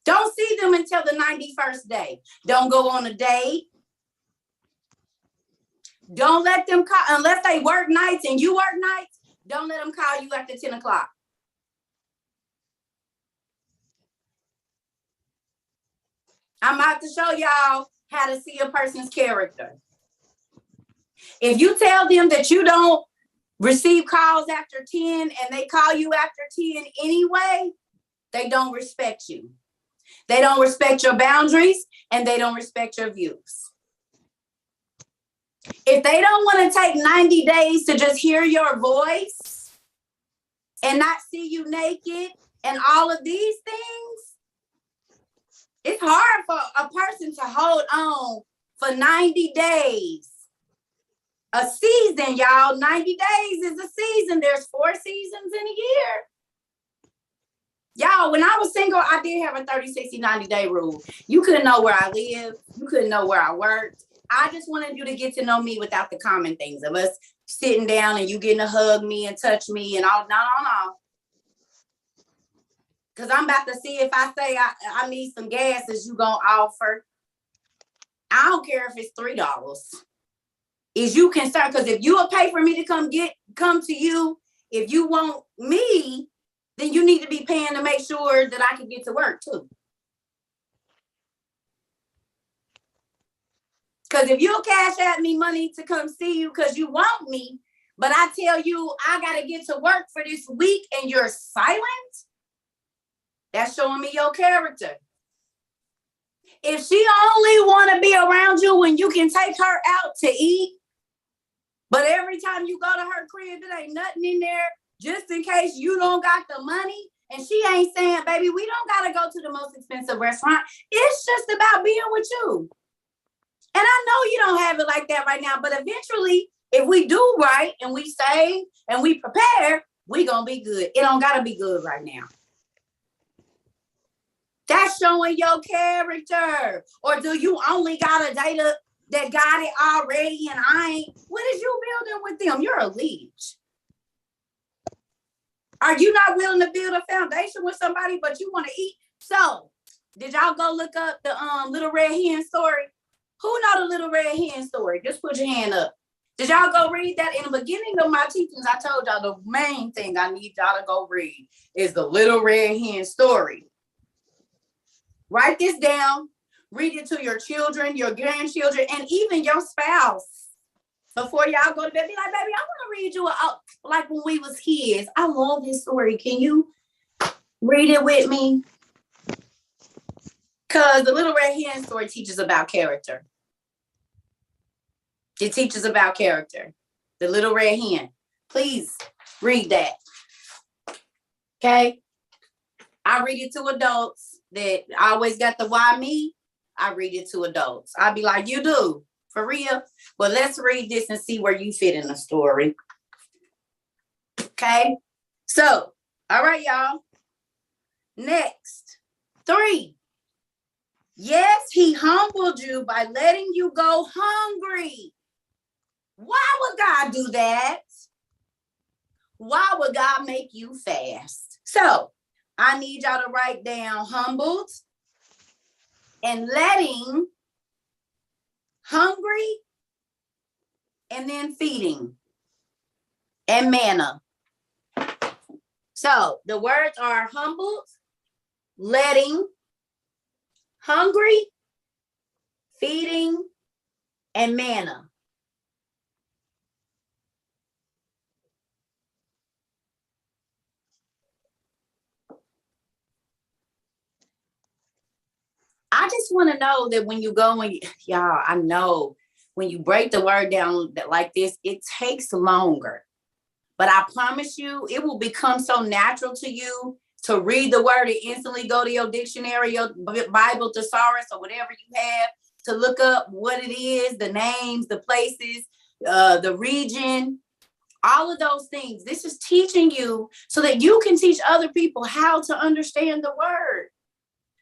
Don't see them until the 91st day. Don't go on a date. Don't let them call, unless they work nights and you work nights, don't let them call you after 10 o'clock. I'm about to show y'all how to see a person's character. If you tell them that you don't receive calls after 10 and they call you after 10 anyway, they don't respect you. They don't respect your boundaries and they don't respect your views. If they don't want to take 90 days to just hear your voice and not see you naked and all of these things, it's hard for a person to hold on for 90 days. A season, y'all. 90 days is a season. There's 4 seasons in a year. Y'all, when I was single, I did have a 30, 60, 90-day rule. You couldn't know where I lived. You couldn't know where I worked. I just wanted you to get to know me without the common things of us sitting down and you getting to hug me and touch me and all. No. Because I'm about to see if I say I need some gas, is you going to offer? I don't care if it's $3. Is you concerned? Because if you will pay for me to come to you, if you want me, then you need to be paying to make sure that I can get to work too. Because if you'll cash out me money to come see you because you want me, but I tell you I got to get to work for this week and you're silent, that's showing me your character. If she only want to be around you when you can take her out to eat, but every time you go to her crib, there ain't nothing in there just in case you don't got the money, and she ain't saying, baby, we don't got to go to the most expensive restaurant. It's just about being with you. And I know you don't have it like that right now, but eventually, if we do right and we save and we prepare, we going to be good. It don't got to be good right now. That's showing your character. Or do you only got a data that got it already and I ain't? What is you building with them? You're a leech. Are you not willing to build a foundation with somebody, but you want to eat? So, did y'all go look up the Little Red Hen story? Who know the Little Red Hen story? Just put your hand up. Did y'all go read that? In the beginning of my teachings, I told y'all the main thing I need y'all to go read is the Little Red Hen story. Write this down. Read it to your children, your grandchildren, and even your spouse. Before y'all go to bed, be like, baby, I want to read you like when we was kids. I love this story. Can you read it with me? Because the Little Red Hen story teaches about character. It teaches about character. The Little Red Hen. Please read that. Okay? I read it to adults that always got the why me. I read it to adults. I'll be like, you do? For real? Well, let's read this and see where you fit in the story. Okay? So, all right, y'all. Next, 3. Yes, he humbled you by letting you go hungry. Why would God do that? Why would God make you fast? So, I need y'all to write down humbled and letting, hungry, and then feeding, and manna. So the words are humbled, letting, hungry, feeding, and manna. I just want to know that when you go and y'all, I know when you break the word down like this, it takes longer. But I promise you, it will become so natural to you to read the word and instantly go to your dictionary, your Bible thesaurus, or whatever you have to look up what it is, the names, the places, the region, all of those things. This is teaching you so that you can teach other people how to understand the word.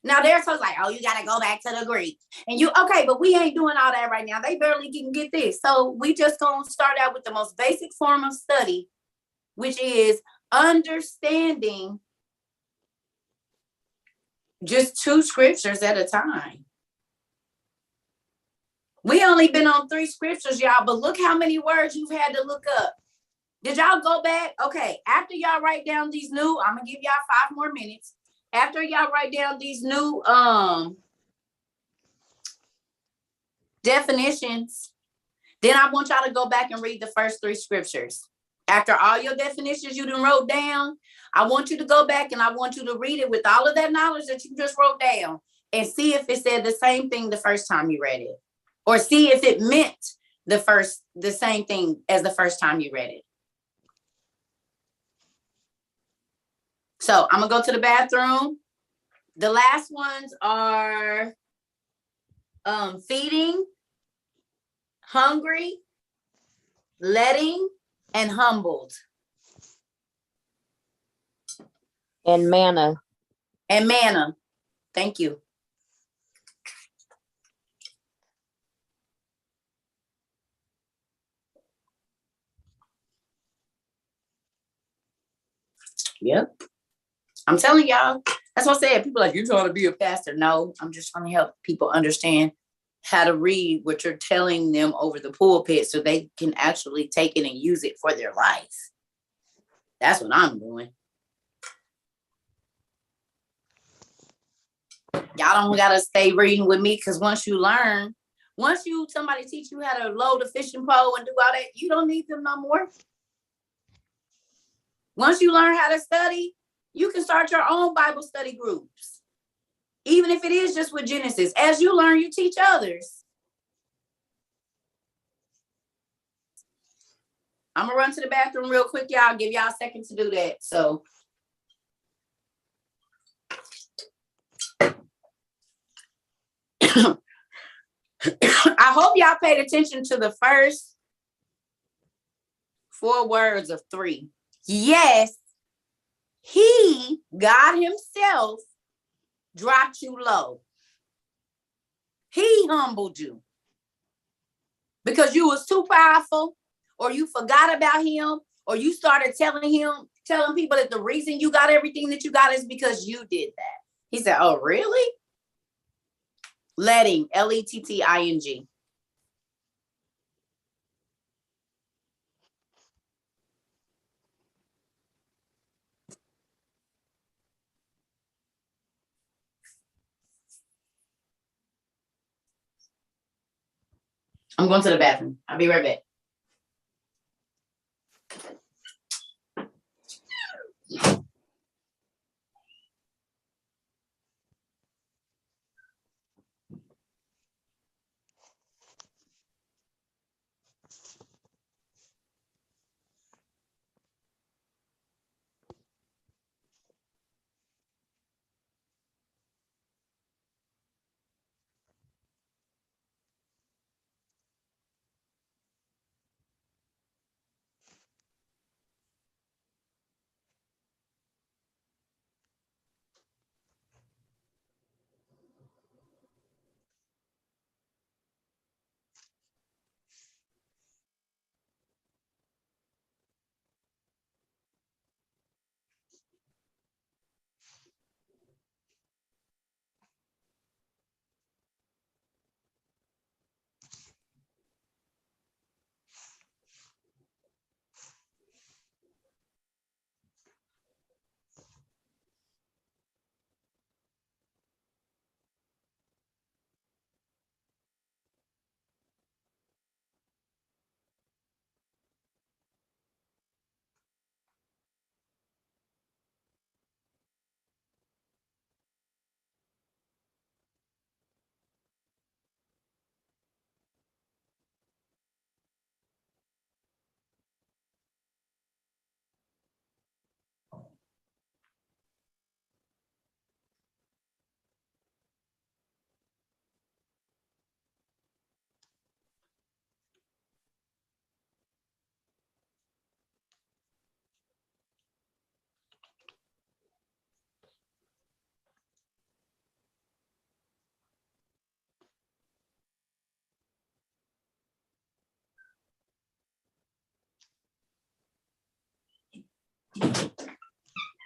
Now they're so like, oh, you got to go back to the Greek. And you, okay, but we ain't doing all that right now. They barely can get this. So we just going to start out with the most basic form of study, which is understanding just 2 scriptures at a time. We only been on 3 scriptures, y'all, but look how many words you've had to look up. Did y'all go back? Okay, after y'all write down these new, I'm going to give y'all 5 more minutes. After y'all write down these new definitions, then I want y'all to go back and read the first 3 scriptures. After all your definitions you done wrote down, I want you to go back and I want you to read it with all of that knowledge that you just wrote down and see if it said the same thing the first time you read it, or see if it meant the same thing as the first time you read it. So I'm gonna go to the bathroom. The last ones are feeding, hungry, letting, and humbled. And manna. And manna. Thank you. Yep. I'm telling y'all, that's what I said. People are like, you're trying to be a pastor. No, I'm just trying to help people understand how to read what you're telling them over the pulpit so they can actually take it and use it for their life. That's what I'm doing. Y'all don't gotta stay reading with me, because once somebody teach you how to load a fishing pole and do all that, you don't need them no more. Once you learn how to study, you can start your own Bible study groups. Even if it is just with Genesis. As you learn, you teach others. I'm gonna run to the bathroom real quick, y'all. Give y'all a second to do that. So I hope y'all paid attention to the first 4 words of 3. Yes, he, God himself, dropped you low. He humbled you because you was too powerful, or you forgot about him, or you started telling people that the reason you got everything that you got is because you did that. He said, oh, really? Letting, Letting. I'm going to the bathroom. I'll be right back.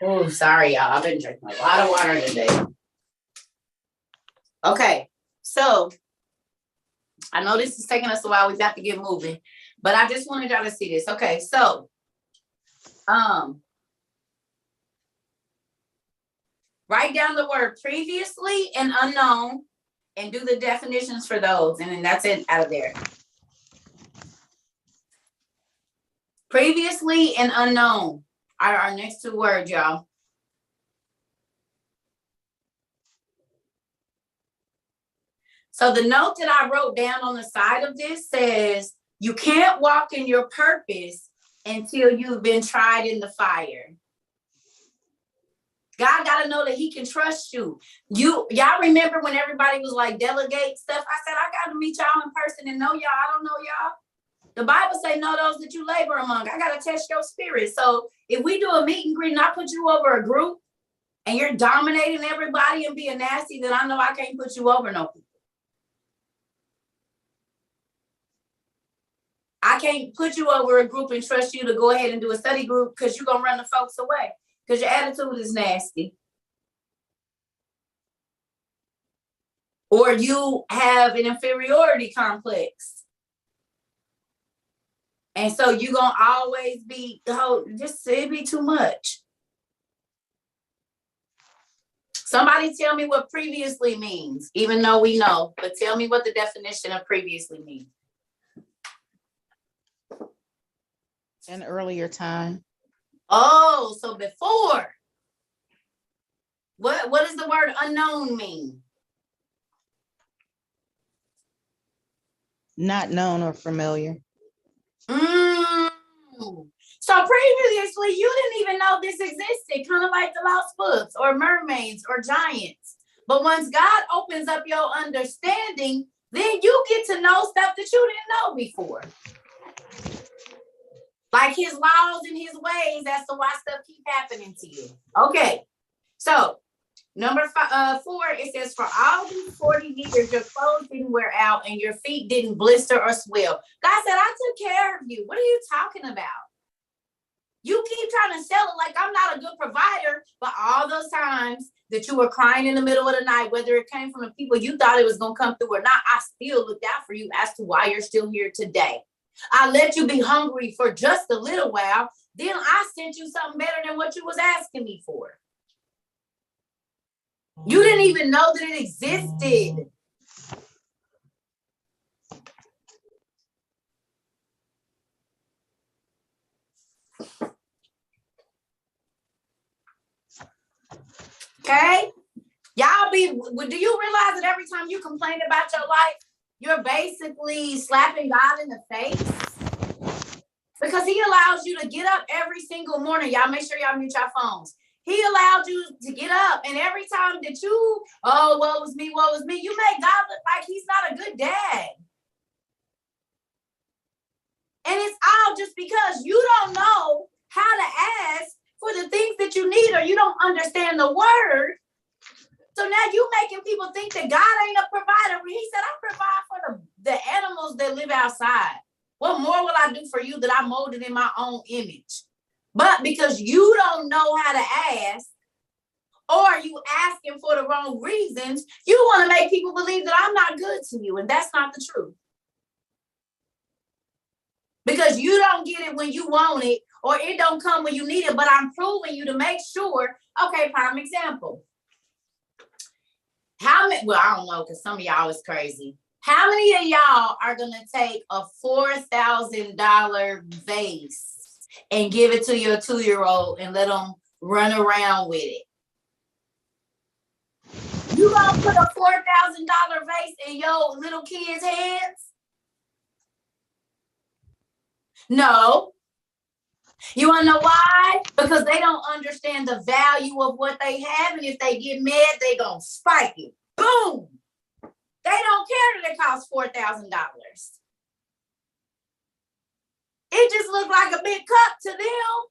Oh, sorry, y'all. I've been drinking a lot of water today. Okay, so I know this is taking us a while. We got to get moving, but I just wanted y'all to see this. Okay, so write down the word previously and unknown and do the definitions for those, and then that's it out of there. Previously and unknown are our next 2 words, y'all. So the note that I wrote down on the side of this says, you can't walk in your purpose until you've been tried in the fire. God got to know that he can trust you. Y'all remember when everybody was like, delegate stuff? I said, I got to meet y'all in person and know y'all. I don't know y'all. The Bible say, know those that you labor among. I got to test your spirit. So if we do a meet and greet and I put you over a group and you're dominating everybody and being nasty, then I know I can't put you over no people. I can't put you over a group and trust you to go ahead and do a study group because you're going to run the folks away because your attitude is nasty. Or you have an inferiority complex. And so you're going to always be, it'd be too much. Somebody tell me what previously means, even though we know, but tell me what the definition of previously means. An earlier time. Oh, so before. What does the word unknown mean? Not known or familiar. So previously, you didn't even know this existed, kind of like the lost books or mermaids or giants. But once God opens up your understanding, then you get to know stuff that you didn't know before. Like his laws and his ways, that's why stuff keep happening to you. Okay, so number 4, it says, for all these 40 years, your clothes didn't wear out and your feet didn't blister or swell. God said, I took care of you. What are you talking about? You keep trying to sell it like I'm not a good provider, but all those times that you were crying in the middle of the night, whether it came from the people you thought it was going to come through or not, I still looked out for you as to why you're still here today. I let you be hungry for just a little while. Then I sent you something better than what you was asking me for. You didn't even know that it existed. Okay? Y'all do you realize that every time you complain about your life, you're basically slapping God in the face? Because he allows you to get up every single morning. Y'all make sure y'all mute your phones. He allowed you to get up, and every time that you, woe is me, you make God look like he's not a good dad. And it's all just because you don't know how to ask for the things that you need, or you don't understand the word. So now you making people think that God ain't a provider. He said, I provide for the animals that live outside. What more will I do for you that I molded in my own image? But because you don't know how to ask, or you asking for the wrong reasons, you want to make people believe that I'm not good to you. And that's not the truth. Because you don't get it when you want it, or it don't come when you need it, but I'm proving you to make sure. Okay, prime example. I don't know, because some of y'all is crazy. How many of y'all are going to take a $4,000 vase and give it to your 2-year-old and let them run around with it? You going to put a $4,000 vase in your little kid's hands? No. You want to know why? Because they don't understand the value of what they have. And if they get mad, they going to spike it. Boom. They don't care that it costs $4,000. It just looks like a big cup to them.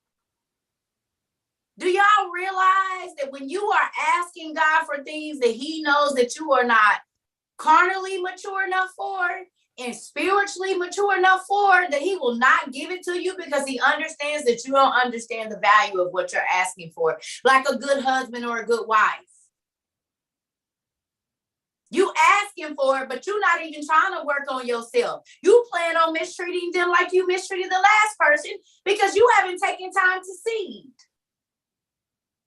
Do y'all realize that when you are asking God for things that he knows that you are not carnally mature enough for and spiritually mature enough for, that he will not give it to you because he understands that you don't understand the value of what you're asking for, like a good husband or a good wife. You asking for it, but you're not even trying to work on yourself. You plan on mistreating them like you mistreated the last person because you haven't taken time to see,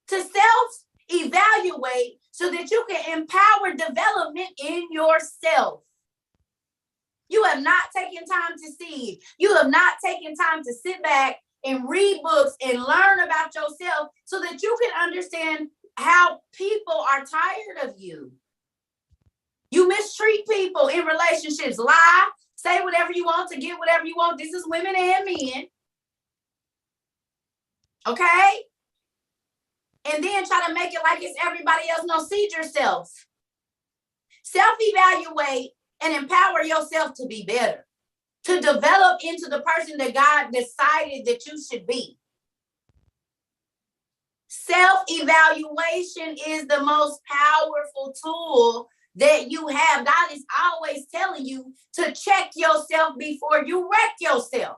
to self-evaluate so that you can empower development in yourself. You have not taken time to see. You have not taken time to sit back and read books and learn about yourself so that you can understand how people are tired of you. You mistreat people in relationships, lie, say whatever you want to get whatever you want. This is women and men. Okay? And then try to make it like it's everybody else. No, seed yourself. Self-evaluate and empower yourself to be better, to develop into the person that God decided that you should be. Self-evaluation is the most powerful tool that you have. God is always telling you to check yourself before you wreck yourself.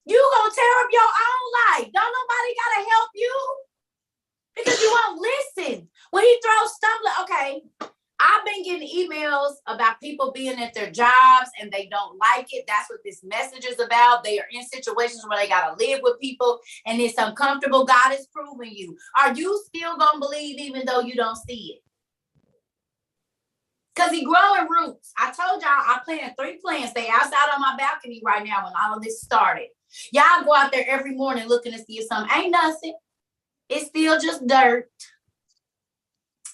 You gonna tear up your own life. Don't nobody gotta help you because you won't listen. When he throws stumbling, okay, I've been getting emails about people being at their jobs and they don't like it. That's what this message is about. They are in situations where they got to live with people and it's uncomfortable. God is proving you. Are you still going to believe even though you don't see it? Because he growing roots. I told y'all I planted 3 plants. They outside on my balcony right now when all of this started. Y'all go out there every morning looking to see if something. Ain't nothing. It's still just dirt.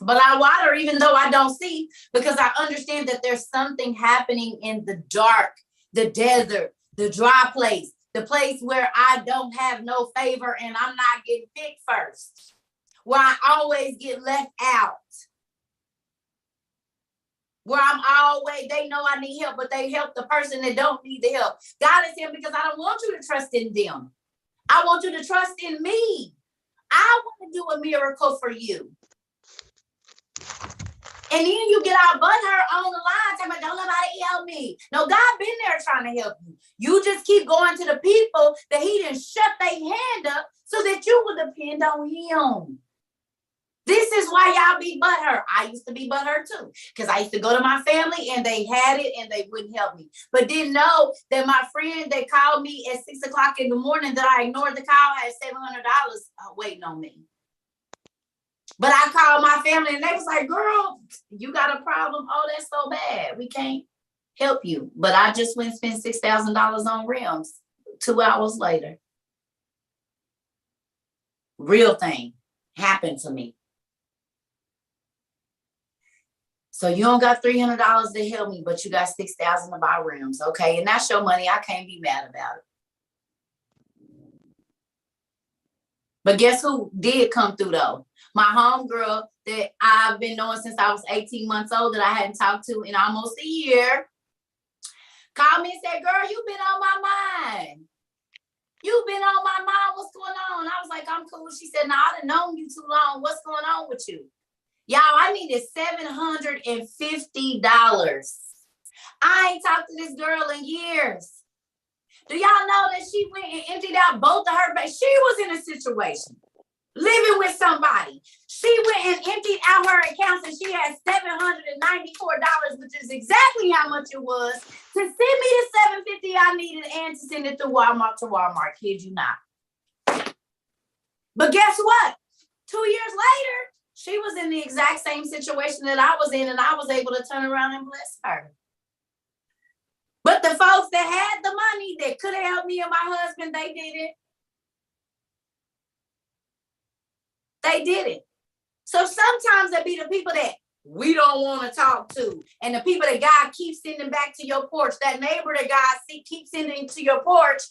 But I water even though I don't see, because I understand that there's something happening in the dark, the desert, the dry place, the place where I don't have no favor and I'm not getting picked first, where I always get left out, where I'm always, they know I need help, but they help the person that don't need the help. God is here because I don't want you to trust in them. I want you to trust in me. I want to do a miracle for you. And then you get our butthurt on the line talking about, don't nobody help me. No, God been there trying to help you. You just keep going to the people that he didn't shut their hand up so that you would depend on him. This is why y'all be butthurt. I used to be butthurt too, because I used to go to my family and they had it and they wouldn't help me. But didn't know that my friend that called me at 6 o'clock in the morning that I ignored the call had $700 waiting on me. But I called my family and they was like, girl, you got a problem? Oh, that's so bad. We can't help you. But I just went and spent $6,000 on rims 2 hours later. Real thing happened to me. So you don't got $300 to help me, but you got $6,000 to buy rims. Okay. And that's your money. I can't be mad about it. But guess who did come through though? My homegirl that I've been knowing since I was 18 months old that I hadn't talked to in almost a year called me and said, girl, you've been on my mind. You've been on my mind. What's going on? I was like, I'm cool. She said, no, I done known you too long. What's going on with you? Y'all, I needed $750. I ain't talked to this girl in years. Do y'all know that she went and emptied out both of her bags? She was in a situation, living with somebody. She went and emptied out her accounts and she had $794, which is exactly how much it was to send me the $750 I needed and to send it through Walmart to Walmart. Kid you not. But guess what? 2 years later, she was in the exact same situation that I was in, and I was able to turn around and bless her. But the folks that had the money that could have helped me and my husband, they didn't. They didn't. So sometimes it be the people that we don't want to talk to, and the people that God keeps sending back to your porch, that neighbor that God keeps sending to your porch,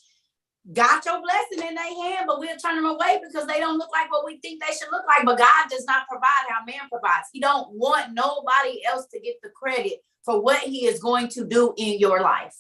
got your blessing in their hand, but we'll turn them away because they don't look like what we think they should look like. But God does not provide how man provides. He don't want nobody else to get the credit for what he is going to do in your life.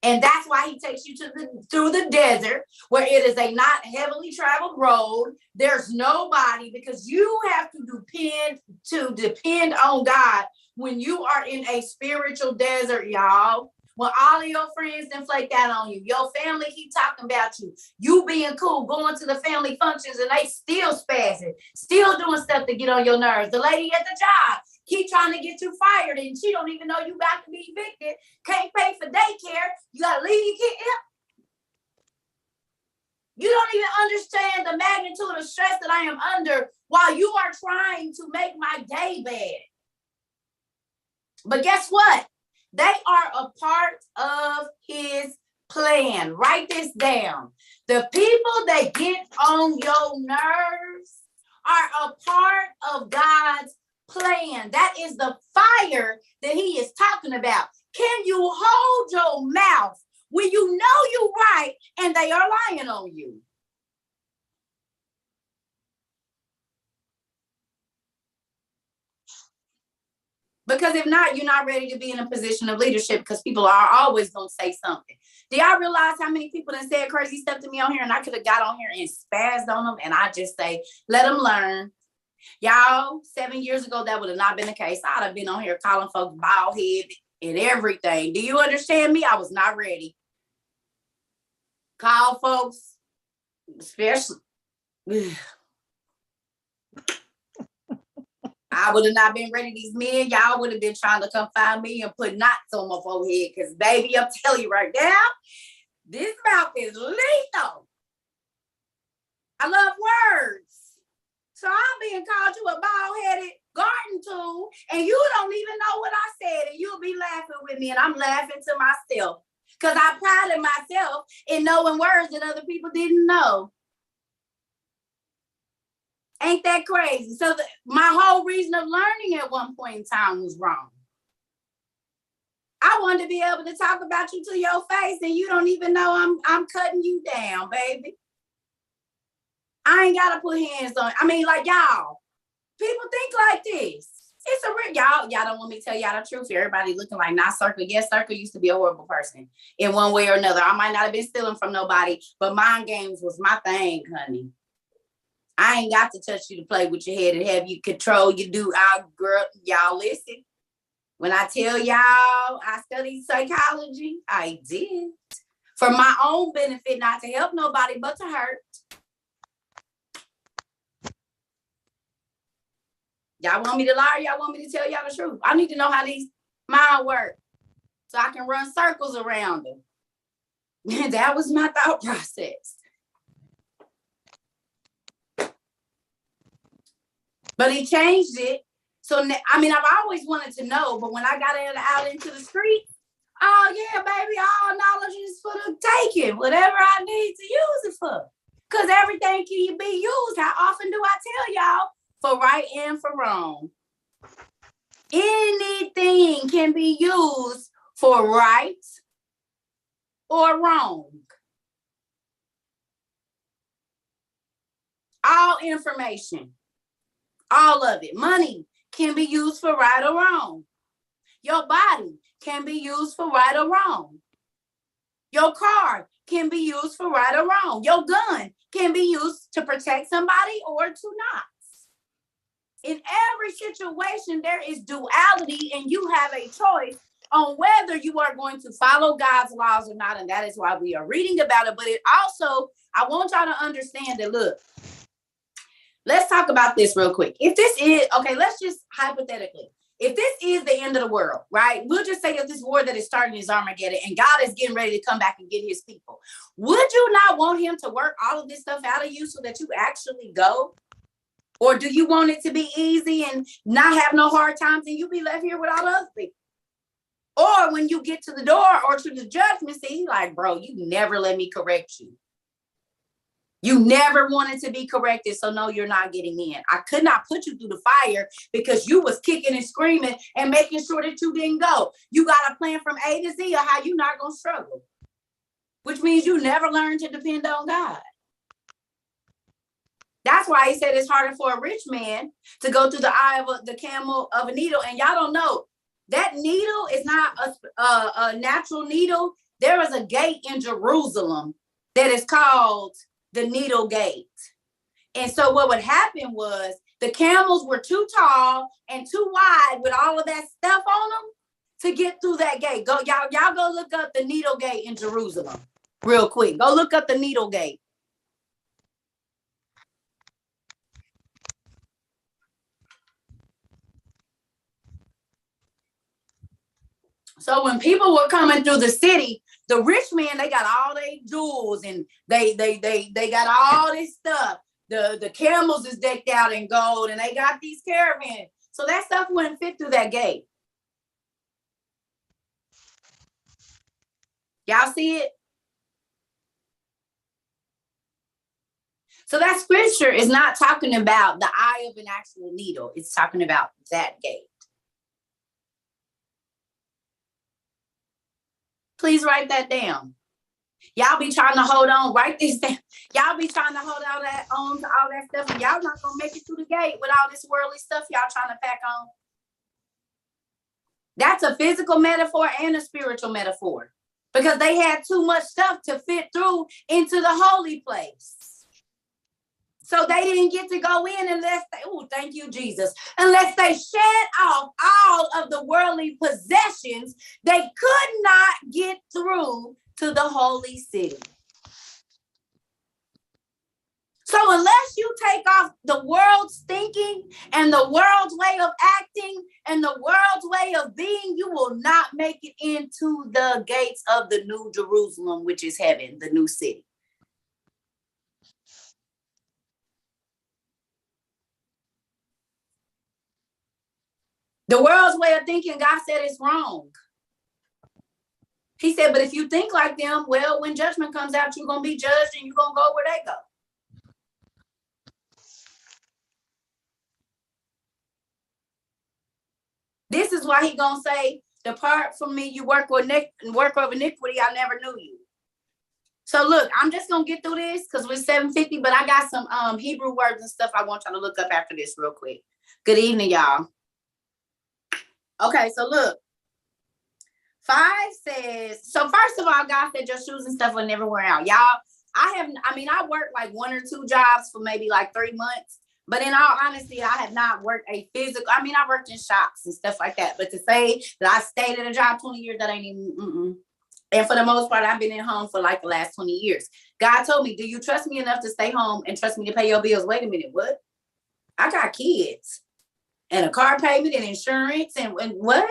And that's why he takes you through the desert where it is a not heavily traveled road. There's nobody, because you have to depend on God when you are in a spiritual desert, y'all. When all of your friends then flake out on you, your family keep talking about you, you being cool, going to the family functions and they still spazzing, still doing stuff to get on your nerves. The lady at the job keep trying to get you fired and she don't even know you about to be evicted, can't pay for daycare, you gotta leave your kid. You don't even understand the magnitude of stress that I am under while you are trying to make my day bad. But guess what? They are a part of his plan. Write this down. The people that get on your nerves are a part of God's plan. That is the fire that he is talking about. Can you hold your mouth when you know you're right and they are lying on you? Because if not, you're not ready to be in a position of leadership because people are always going to say something. Do y'all realize how many people that said crazy stuff to me on here and I could have got on here and spazzed on them and I just say, let them learn. Y'all, 7 years ago, that would have not been the case. I'd have been on here calling folks bald head and everything. Do you understand me? I was not ready. Call folks, especially. I would have not been ready. These men, y'all would have been trying to come find me and put knots on my forehead. Because, baby, I'm telling you right now, this mouth is lethal. I love words. So I'm being called you a bald-headed garden tool, and you don't even know what I said, and you'll be laughing with me, and I'm laughing to myself. Because I prided myself in knowing words that other people didn't know. Ain't that crazy? So my whole reason of learning at one point in time was wrong. I wanted to be able to talk about you to your face and you don't even know I'm cutting you down, baby. I ain't gotta put hands on. I mean, like y'all, people think like this. It's a real y'all don't want me to tell y'all the truth. Everybody looking like not Cerca. Yes, Cerca used to be a horrible person in one way or another. I might not have been stealing from nobody, but mind games was my thing, honey. I ain't got to touch you to play with your head and have you control you do. Girl, y'all listen. When I tell y'all I studied psychology, I did. For my own benefit, not to help nobody, but to hurt. Y'all want me to lie or y'all want me to tell y'all the truth? I need to know how these mind work so I can run circles around them. That was my thought process. But he changed it. So, I mean, I've always wanted to know, but when I got out into the street, oh yeah, baby, all knowledge is for the taking, whatever I need to use it for. Because everything can be used. How often do I tell y'all? For right and for wrong. Anything can be used for right or wrong. All information. All of it. Money can be used for right or wrong. Your body can be used for right or wrong. Your car can be used for right or wrong. Your gun can be used to protect somebody or to not. In every situation, there is duality, and you have a choice on whether you are going to follow God's laws or not. And that is why we are reading about it. But it also, I want y'all to understand that, look, let's talk about this real quick. If this is, okay, let's just hypothetically, if this is the end of the world, right? We'll just say that this war that is starting is Armageddon and God is getting ready to come back and get his people. Would you not want him to work all of this stuff out of you so that you actually go? Or do you want it to be easy and not have no hard times and you be left here with all the other people? Or when you get to the door or to the judgment seat, he's like, bro, you never let me correct you. You never wanted to be corrected, so no, you're not getting in. I could not put you through the fire because you was kicking and screaming and making sure that you didn't go. You got a plan from A to Z of how you're not going to struggle, which means you never learned to depend on God. That's why he said it's harder for a rich man to go through the eye of the camel of a needle. And y'all don't know, that needle is not a natural needle. There is a gate in Jerusalem that is called the needle gate. And so what would happen was the camels were too tall and too wide with all of that stuff on them to get through that gate. Go, y'all go look up the needle gate in Jerusalem real quick. Go look up the needle gate. So when people were coming through the city, the rich men, they got all their jewels and they got all this stuff. The camels is decked out in gold and they got these caravans. So that stuff wouldn't fit through that gate. Y'all see it? So that scripture is not talking about the eye of an actual needle. It's talking about that gate. Please write that down. Y'all be trying to hold on. Write this down. Y'all be trying to hold on to all that stuff, and y'all not gonna make it through the gate with all this worldly stuff y'all trying to pack on. That's a physical metaphor and a spiritual metaphor, because they had too much stuff to fit through into the holy place. So they didn't get to go in unless they, oh, thank you, Jesus, unless they shed off all of the worldly possessions. They could not get through to the holy city. So unless you take off the world's thinking and the world's way of acting and the world's way of being, you will not make it into the gates of the new Jerusalem, which is heaven, the new city. The world's way of thinking, God said, is wrong. He said, but if you think like them, well, when judgment comes out, you're going to be judged and you're going to go where they go. This is why he going to say, depart from me, you work of iniquity, I never knew you. So look, I'm just going to get through this because we're 7:50, but I got some Hebrew words and stuff I want y'all to look up after this real quick. Good evening, y'all. Okay, so look. 5 says, so first of all, God said your shoes and stuff will never wear out. Y'all, I worked like 1 or 2 jobs for maybe like 3 months. But in all honesty, I have not worked a physical, I worked in shops and stuff like that. But to say that I stayed at a job 20 years, that ain't even, And for the most part, I've been at home for like the last 20 years. God told me, do you trust me enough to stay home and trust me to pay your bills? Wait a minute, what? I got kids and a car payment and insurance and what?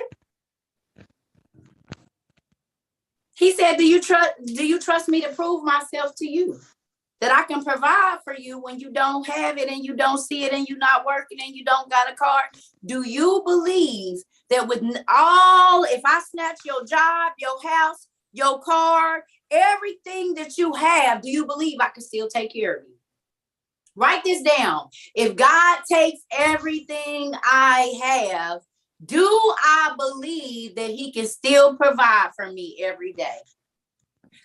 He said, do you trust me to prove myself to you? That I can provide for you when you don't have it and you don't see it and you're not working and you don't got a car? Do you believe that with all, if I snatch your job, your house, your car, everything that you have, do you believe I can still take care of you? Write this down. If God takes everything I have, do I believe that he can still provide for me every day?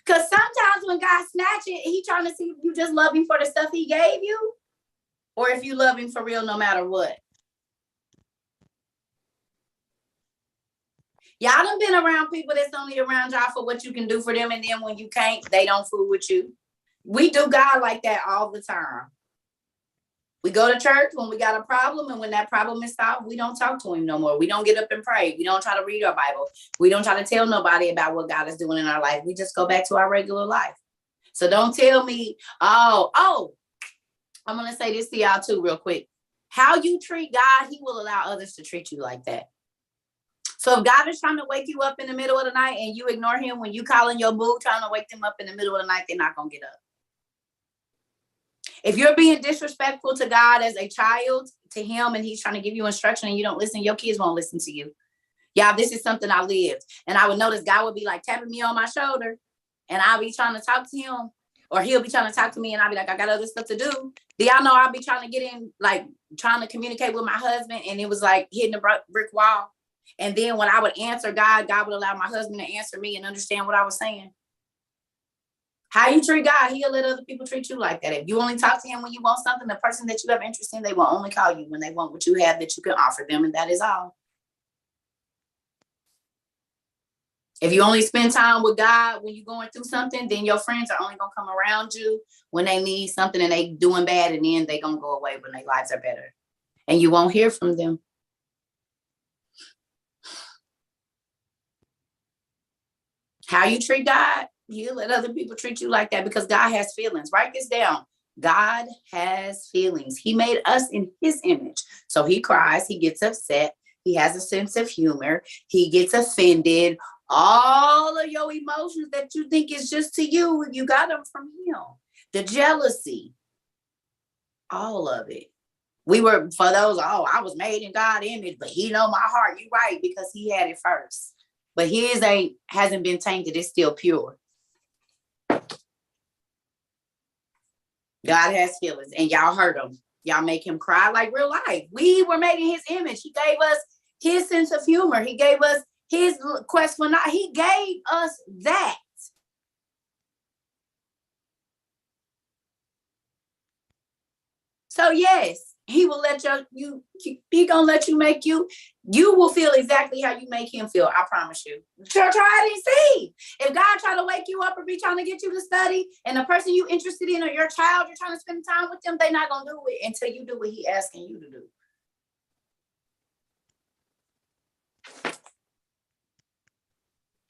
Because sometimes when God snatch it, he trying to see if you just love him for the stuff he gave you or if you love him for real no matter what. Y'all done been around people that's only around y'all for what you can do for them, and then when you can't, they don't fool with you. We do God like that all the time. We go to church when we got a problem, and when that problem is solved, we don't talk to him no more. We don't get up and pray. We don't try to read our Bible. We don't try to tell nobody about what God is doing in our life. We just go back to our regular life. So don't tell me, I'm going to say this to y'all too real quick. How you treat God, he will allow others to treat you like that. So if God is trying to wake you up in the middle of the night and you ignore him when you calling your boo, trying to wake them up in the middle of the night, they're not going to get up. If you're being disrespectful to God as a child, to him, and he's trying to give you instruction and you don't listen, your kids won't listen to you. Y'all, this is something I lived. And I would notice God would be like tapping me on my shoulder and I'll be trying to talk to him, or he'll be trying to talk to me and I'll be like, I got other stuff to do. Do y'all know I'll be trying to get in, like trying to communicate with my husband, and it was like hitting a brick wall. And then when I would answer God, God would allow my husband to answer me and understand what I was saying. How you treat God, he'll let other people treat you like that. If you only talk to him when you want something, the person that you have interest in, they will only call you when they want what you have that you can offer them, and that is all. If you only spend time with God when you're going through something, then your friends are only going to come around you when they need something and they doing bad, and then they going to go away when their lives are better. And you won't hear from them. How you treat God, he'll let other people treat you like that, because God has feelings. Write this down. God has feelings. He made us in his image. So he cries, he gets upset, he has a sense of humor, he gets offended. All of your emotions that you think is just to you, you got them from him. The jealousy, all of it. We were, for those, I was made in God's image, but he know my heart. You're right, because he had it first. But his hasn't been tainted. It's still pure. God has feelings, and y'all hurt him. Y'all make him cry like real life. We were made in his image. He gave us his sense of humor. He gave us his quest for knowledge. He gave us that. So yes, He will let he gonna let you make you will feel exactly how you make him feel. I promise you. Try it and see. If God try to wake you up or be trying to get you to study, and the person you interested in or your child, you're trying to spend time with them, they're not gonna do it until you do what he asking you to do.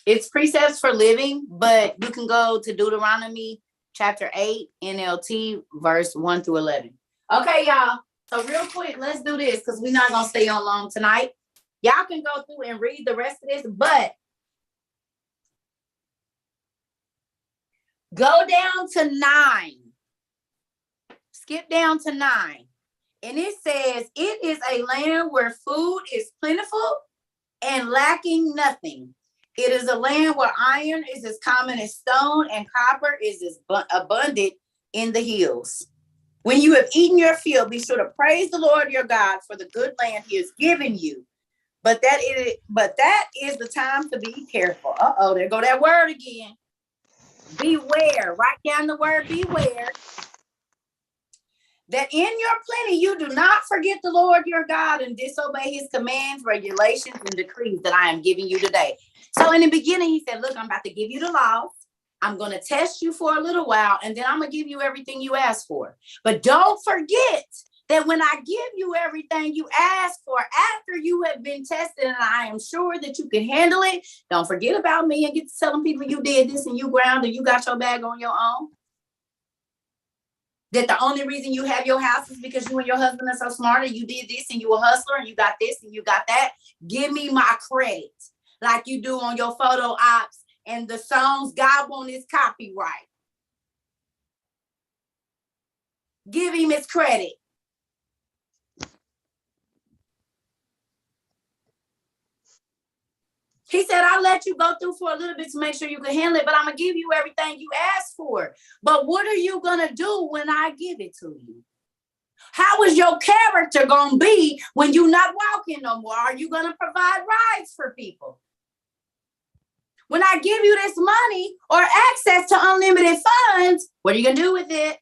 It's precepts for living, but you can go to Deuteronomy chapter 8, NLT, verse 1 through 11. Okay, y'all. So real quick, let's do this because we're not going to stay on long tonight. Y'all can go through and read the rest of this, but go down to 9. Skip down to 9. And it says, it is a land where food is plentiful and lacking nothing. It is a land where iron is as common as stone and copper is as abundant in the hills. When you have eaten your fill, be sure to praise the Lord your God for the good land he has given you. But that is the time to be careful. Uh-oh, there go that word again. Beware. Write down the word beware. That in your plenty you do not forget the Lord your God and disobey his commands, regulations, and decrees that I am giving you today. So in the beginning, he said, look, I'm about to give you the laws. I'm going to test you for a little while, and then I'm going to give you everything you asked for. But don't forget that when I give you everything you asked for, after you have been tested and I am sure that you can handle it, don't forget about me and get to telling people you did this and you ground and you got your bag on your own. That the only reason you have your house is because you and your husband are so smart and you did this and you a hustler and you got this and you got that. Give me my credit like you do on your photo ops and the songs God wants his copyright. Give him his credit. He said, I'll let you go through for a little bit to make sure you can handle it, but I'm going to give you everything you asked for. But what are you going to do when I give it to you? How is your character going to be when you're not walking no more? Are you going to provide rides for people? When I give you this money or access to unlimited funds, what are you going to do with it?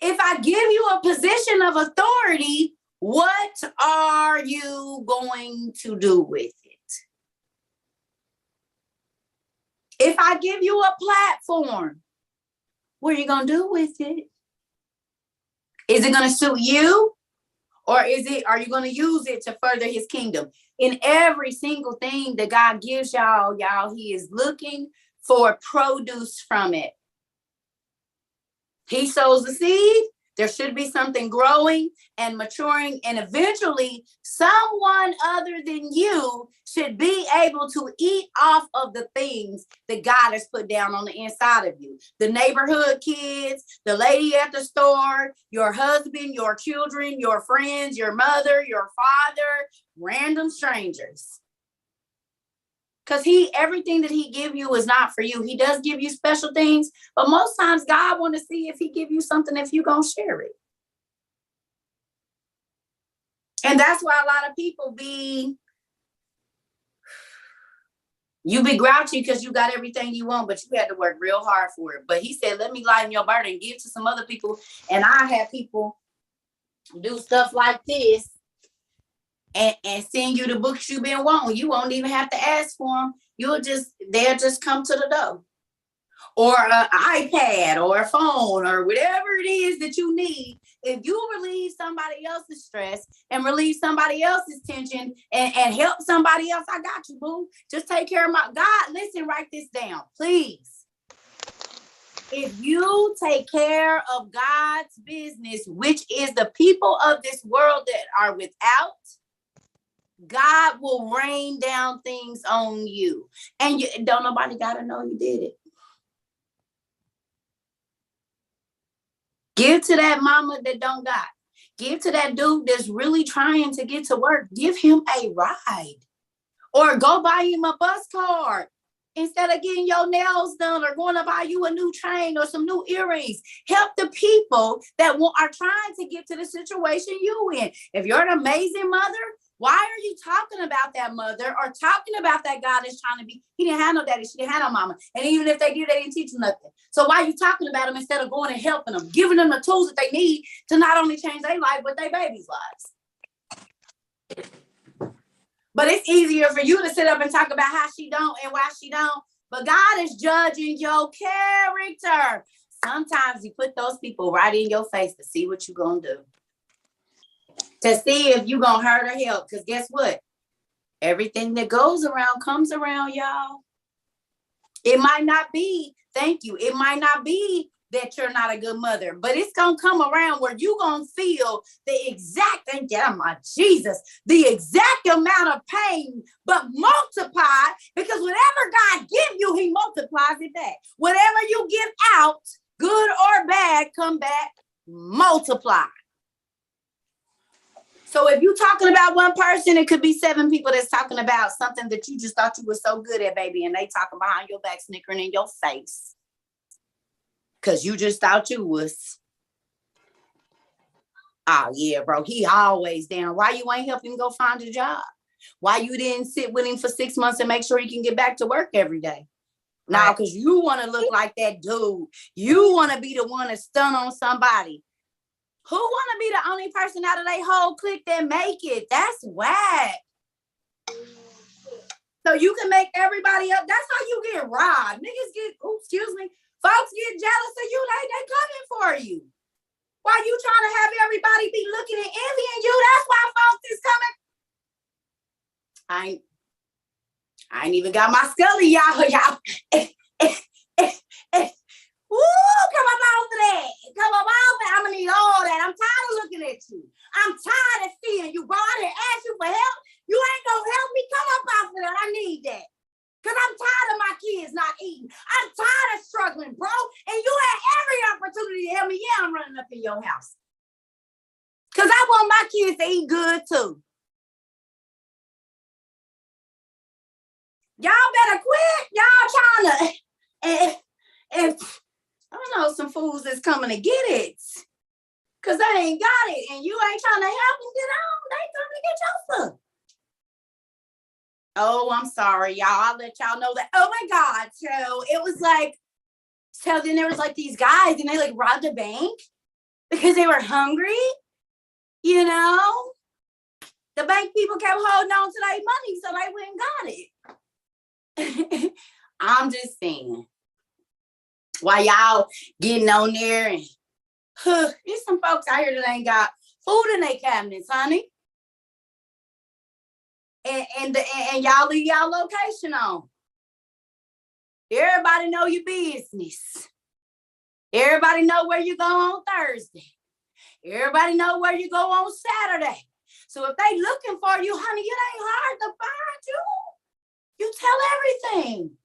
If I give you a position of authority, what are you going to do with it? If I give you a platform, what are you going to do with it? Is it going to suit you? Or are you going to use it to further his kingdom? In every single thing that God gives y'all, he is looking for produce from it. He sows the seed. There should be something growing and maturing, and eventually someone other than you should be able to eat off of the things that God has put down on the inside of you. The neighborhood kids, the lady at the store, your husband, your children, your friends, your mother, your father, random strangers. Because everything that he give you is not for you. He does give you special things, but most times God want to see if he give you something, if you gonna share it. And that's why a lot of people be grouchy because you got everything you want, but you had to work real hard for it. But he said, let me lighten your burden, give to some other people. And I have people do stuff like this and send you the books you've been wanting. You won't even have to ask for them. They'll just come to the door. Or an iPad or a phone or whatever it is that you need. If you relieve somebody else's stress and relieve somebody else's tension and help somebody else, I got you, boo. Just take care of God, listen, write this down, please. If you take care of God's business, which is the people of this world that are without, God will rain down things on you. And don't nobody got to know you did it. Give to that mama that don't got. Give to that dude that's really trying to get to work. Give him a ride. Or go buy him a bus card. Instead of getting your nails done or going to buy you a new chain or some new earrings. Help the people that are trying to get to the situation you in. If you're an amazing mother, Why are you talking about that mother or talking about that guy that's trying to be? He didn't have no daddy. She didn't have no mama. And even if they did, they didn't teach him nothing. So why are you talking about him instead of going and helping them, giving them the tools that they need to not only change their life, but their babies' lives? But it's easier for you to sit up and talk about how she don't and why she don't. But God is judging your character. Sometimes you put those people right in your face to see what you're going to do. To see if you're going to hurt or help. Because guess what? Everything that goes around comes around, y'all. It might not be, thank you, it might not be that you're not a good mother, but it's going to come around where you're going to feel the exact, thank you, oh my Jesus, the exact amount of pain, but multiplied, because whatever God gives you, he multiplies it back. Whatever you give out, good or bad, come back, multiply. So if you're talking about one person, it could be 7 people that's talking about something that you just thought you were so good at, baby, and they talking behind your back, snickering in your face. Because you just thought you was. Oh, yeah, bro, he always down. Why you ain't help him go find a job? Why you didn't sit with him for 6 months and make sure he can get back to work every day? Now, because you want to look like that dude. You want to be the one to stun on somebody. Who want to be the only person out of their whole clique that make it? That's whack. So you can make everybody up. That's how you get robbed. Niggas get, excuse me, folks get jealous of you. They coming for you. Why you trying to have everybody be looking and envying you? That's why folks is coming. I ain't even got my scully, y'all. Woo, come up off of that. Come up off of that. I'm going to need all that. I'm tired of looking at you. I'm tired of seeing you, bro. I didn't ask you for help. You ain't going to help me. Come up off of that. I need that. Because I'm tired of my kids not eating. I'm tired of struggling, bro. And you had every opportunity to help me. Yeah, I'm running up in your house. Because I want my kids to eat good, too. Y'all better quit. Y'all trying to... And I don't know, some fools that's coming to get it. Because they ain't got it. And you ain't trying to help them get on. They coming to get your stuff. Oh, I'm sorry, y'all. I'll let y'all know that. Oh, my God. So it was like, so then there was like these guys and they like robbed a bank because they were hungry. You know, the bank people kept holding on to their money so they went and got it. I'm just saying. Why y'all getting on there and there's some folks out here that ain't got food in their cabinets, honey. And y'all leave y'all location on. Everybody know your business. Everybody know where you go on Thursday. Everybody know where you go on Saturday. So if they looking for you, honey, it ain't hard to find you. You tell everything.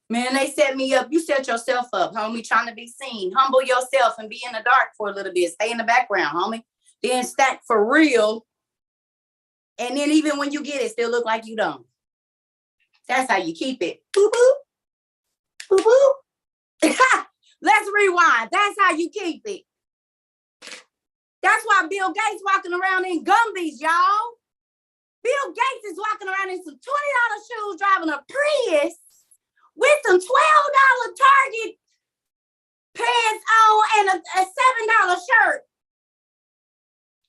Man, they set me up. You set yourself up, homie, trying to be seen. Humble yourself and be in the dark for a little bit. Stay in the background, homie. Then stack for real. And then even when you get it, still look like you don't. That's how you keep it. Boo-boo. Boo-boo. Let's rewind. That's how you keep it. That's why Bill Gates walking around in Gumbies, y'all. Bill Gates is walking around in some $20 shoes, driving a Prius with some $12 Target pants on and a $7 shirt.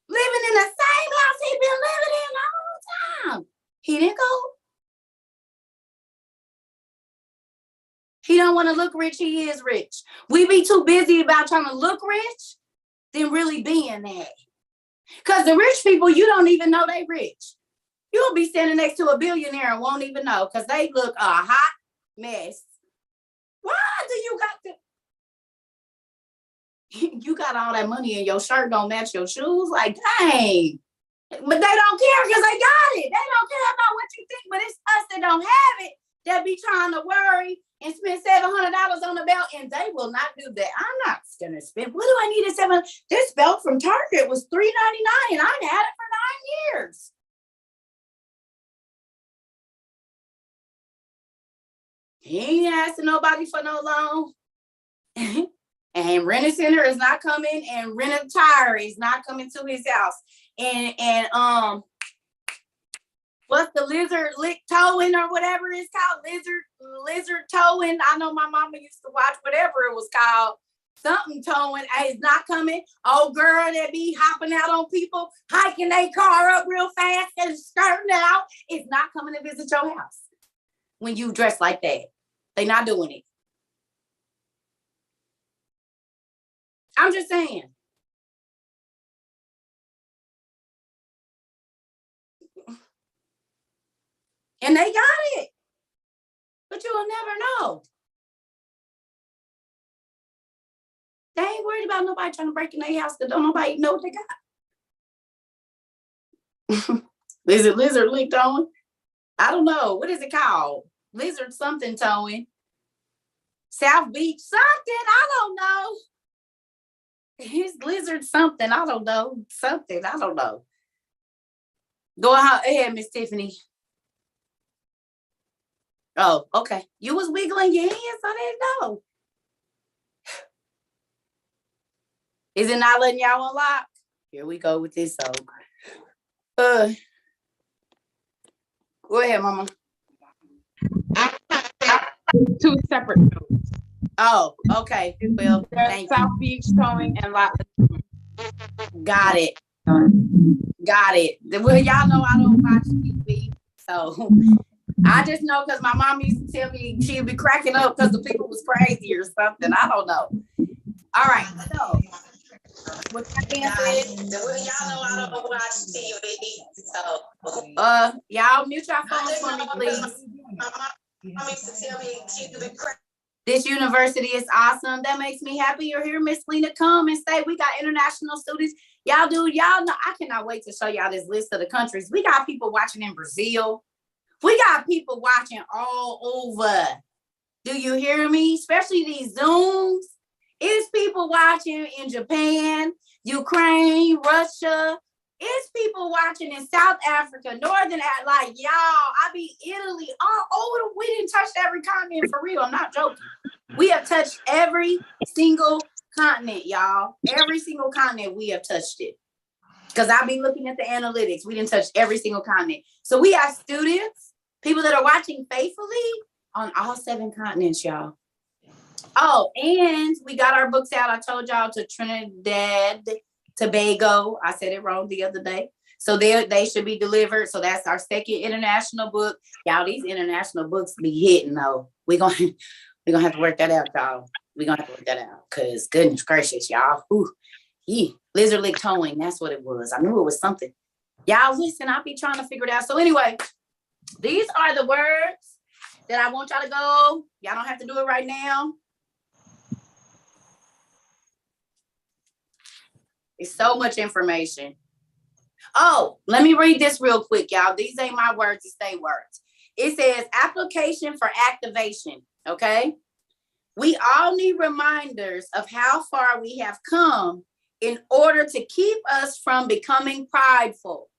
Living in the same house he's been living in all the time. He didn't go. He don't want to look rich. He is rich. We be too busy about trying to look rich than really being that. Because the rich people, you don't even know they rich. You'll be standing next to a billionaire and won't even know because they look a hot mess. Why do you got to? You got all that money and your shirt don't match your shoes? Like, dang. But they don't care because they got it. They don't care about what you think, but it's us that don't have it that be trying to worry and spend $700 on the belt, and they will not do that. I'm not going to spend. What do I need a $700? This belt from Target was $3.99, and I've had it for 9 years. He ain't asking nobody for no loan. And Rent-A-Center is not coming, and Rent-A-Tire is not coming to his house. And what's the lizard lick towing or whatever it's called? Lizard towing. I know my mama used to watch whatever it was called. Something towing is not coming. Old girl that be hopping out on people, hiking their car up real fast and skirting out, is not coming to visit your house when you dress like that. They not doing it. I'm just saying. And they got it. But you'll never know. They ain't worried about nobody trying to break in their house because don't nobody know what they got. Is it lizard lick towing? I don't know. What is it called? Lizard something towing. South Beach something. I don't know. His lizard something. I don't know. Something. I don't know. Go ahead, Miss Tiffany. Oh, okay. You was wiggling your hands. I didn't know. Is it not letting y'all unlock? Here we go with this song. Go ahead, Mama. Two separate notes. Oh, okay. Well, There's South Beach towing and lot. Got it. Got it. Well, y'all know I don't watch TV, so I just know because my mom used to tell me she'd be cracking up because the people was crazy or something. I don't know. All right, so with that being said, Well, y'all know I don't watch TV, so y'all mute your phones for me, please. my mom used to tell me she'd be crazy. This university is awesome. That makes me happy. You're here, Miss Lena. Come and stay. We got international students. Y'all know, I cannot wait to show y'all this list of the countries. We got people watching in Brazil. We got people watching all over. Do you hear me? Especially these Zooms. It's people watching in Japan, Ukraine, Russia. It's people watching in South Africa, like y'all, I be Italy, all over. We didn't touch every continent for real. I'm not joking. We have touched every single continent, y'all. Every single continent we have touched it. Because I be looking at the analytics. We didn't touch every single continent. So we have students, people that are watching faithfully on all 7 continents, y'all. Oh, and we got our books out. I told y'all to Trinidad, Tobago. I said it wrong the other day. So they should be delivered. So that's our 2nd international book. Y'all, these international books be hitting though. We're gonna have to work that out, y'all. We're gonna have to work that out. Cause goodness gracious, y'all. Lizard lick towing. That's what it was. I knew it was something. Y'all listen, I'll be trying to figure it out. So anyway, these are the words that I want y'all to go. Y'all don't have to do it right now. It's so much information. Oh, let me read this real quick, y'all. These ain't my words, it's their words. It says application for activation, okay? We all need reminders of how far we have come in order to keep us from becoming prideful.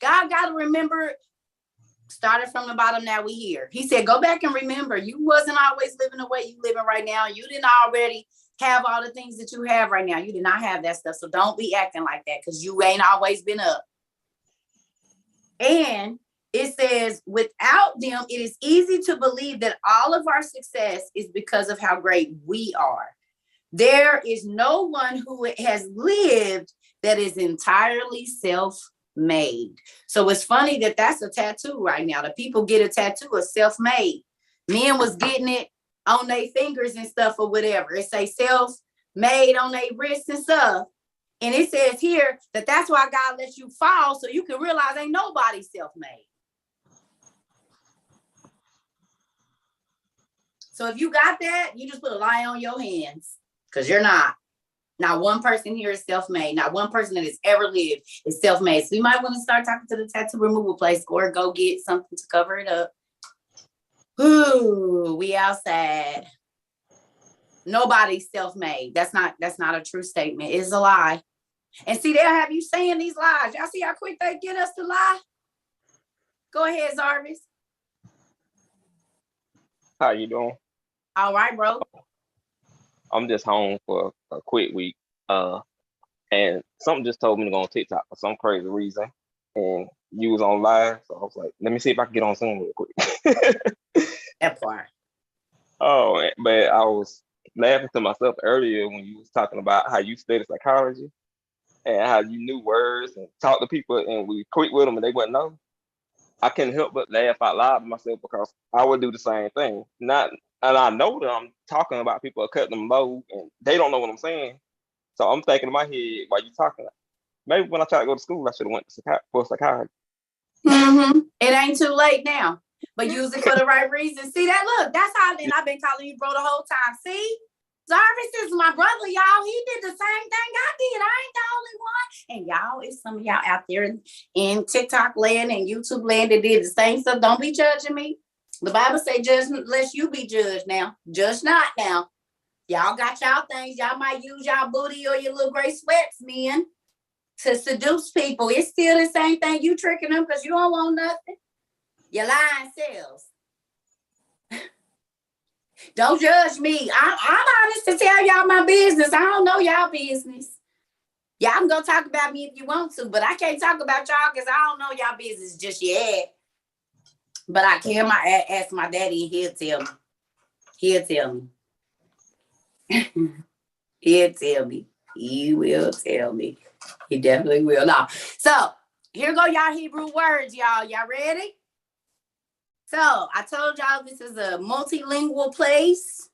God got to remember, started from the bottom, now we here. He said, go back and remember, you wasn't always living the way you living right now. You didn't already have all the things that you have right now. You did not have that stuff. So don't be acting like that because you ain't always been up. And it says, without them, it is easy to believe that all of our success is because of how great we are. There is no one who has lived that is entirely self-made. So it's funny that that's a tattoo right now. The people get a tattoo of self-made. Men was getting it on their fingers and stuff or whatever. It say self-made on their wrists and stuff. And it says here that that's why God lets you fall so you can realize ain't nobody self-made. So if you got that, you just put a lie on your hands because you're not. Not one person here is self-made. Not one person that has ever lived is self-made. So you might want to start talking to the tattoo removal place or go get something to cover it up. Ooh, we outside. Nobody's self-made. That's not a true statement. It's a lie. And see, they'll have you saying these lies. Y'all see how quick they get us to lie? Go ahead, Zarvis. How you doing? All right, bro. I'm just home for a quick week. And something just told me to go on TikTok for some crazy reason. And you was on live, so I was like, let me see if I can get on Zoom real quick. That part. Oh, but I was laughing to myself earlier when you was talking about how you studied psychology and how you knew words and talk to people and we quick with them and they wouldn't know. I couldn't help but laugh out loud to myself because I would do the same thing. And I know that I'm talking about people cutting them low and they don't know what I'm saying. So I'm thinking in my head while you talking, maybe when I try to go to school, I should have went to for psychology. It ain't too late now, but use it for the right reason. See that? Look, that's how I've been calling you bro the whole time. See? Jarvis is my brother, y'all. He did the same thing I did. I ain't the only one. And y'all, it's some of y'all out there in TikTok land and YouTube land that did the same stuff. Don't be judging me. The Bible say judge lest you be judged now. Judge not now. Y'all got y'all things. Y'all might use y'all booty or your little gray sweats, men, to seduce people. It's still the same thing. You tricking them because you don't want nothing. Your lying selves. Don't judge me. I'm honest to tell y'all my business. I don't know y'all business. Y'all can go talk about me if you want to, but I can't talk about y'all because I don't know y'all business just yet. But I can ask my daddy and he'll tell me. He'll tell me. He'll tell me. He will tell me. He definitely will. Now, so here go y'all Hebrew words, y'all. Y'all ready? So I told y'all this is a multilingual place.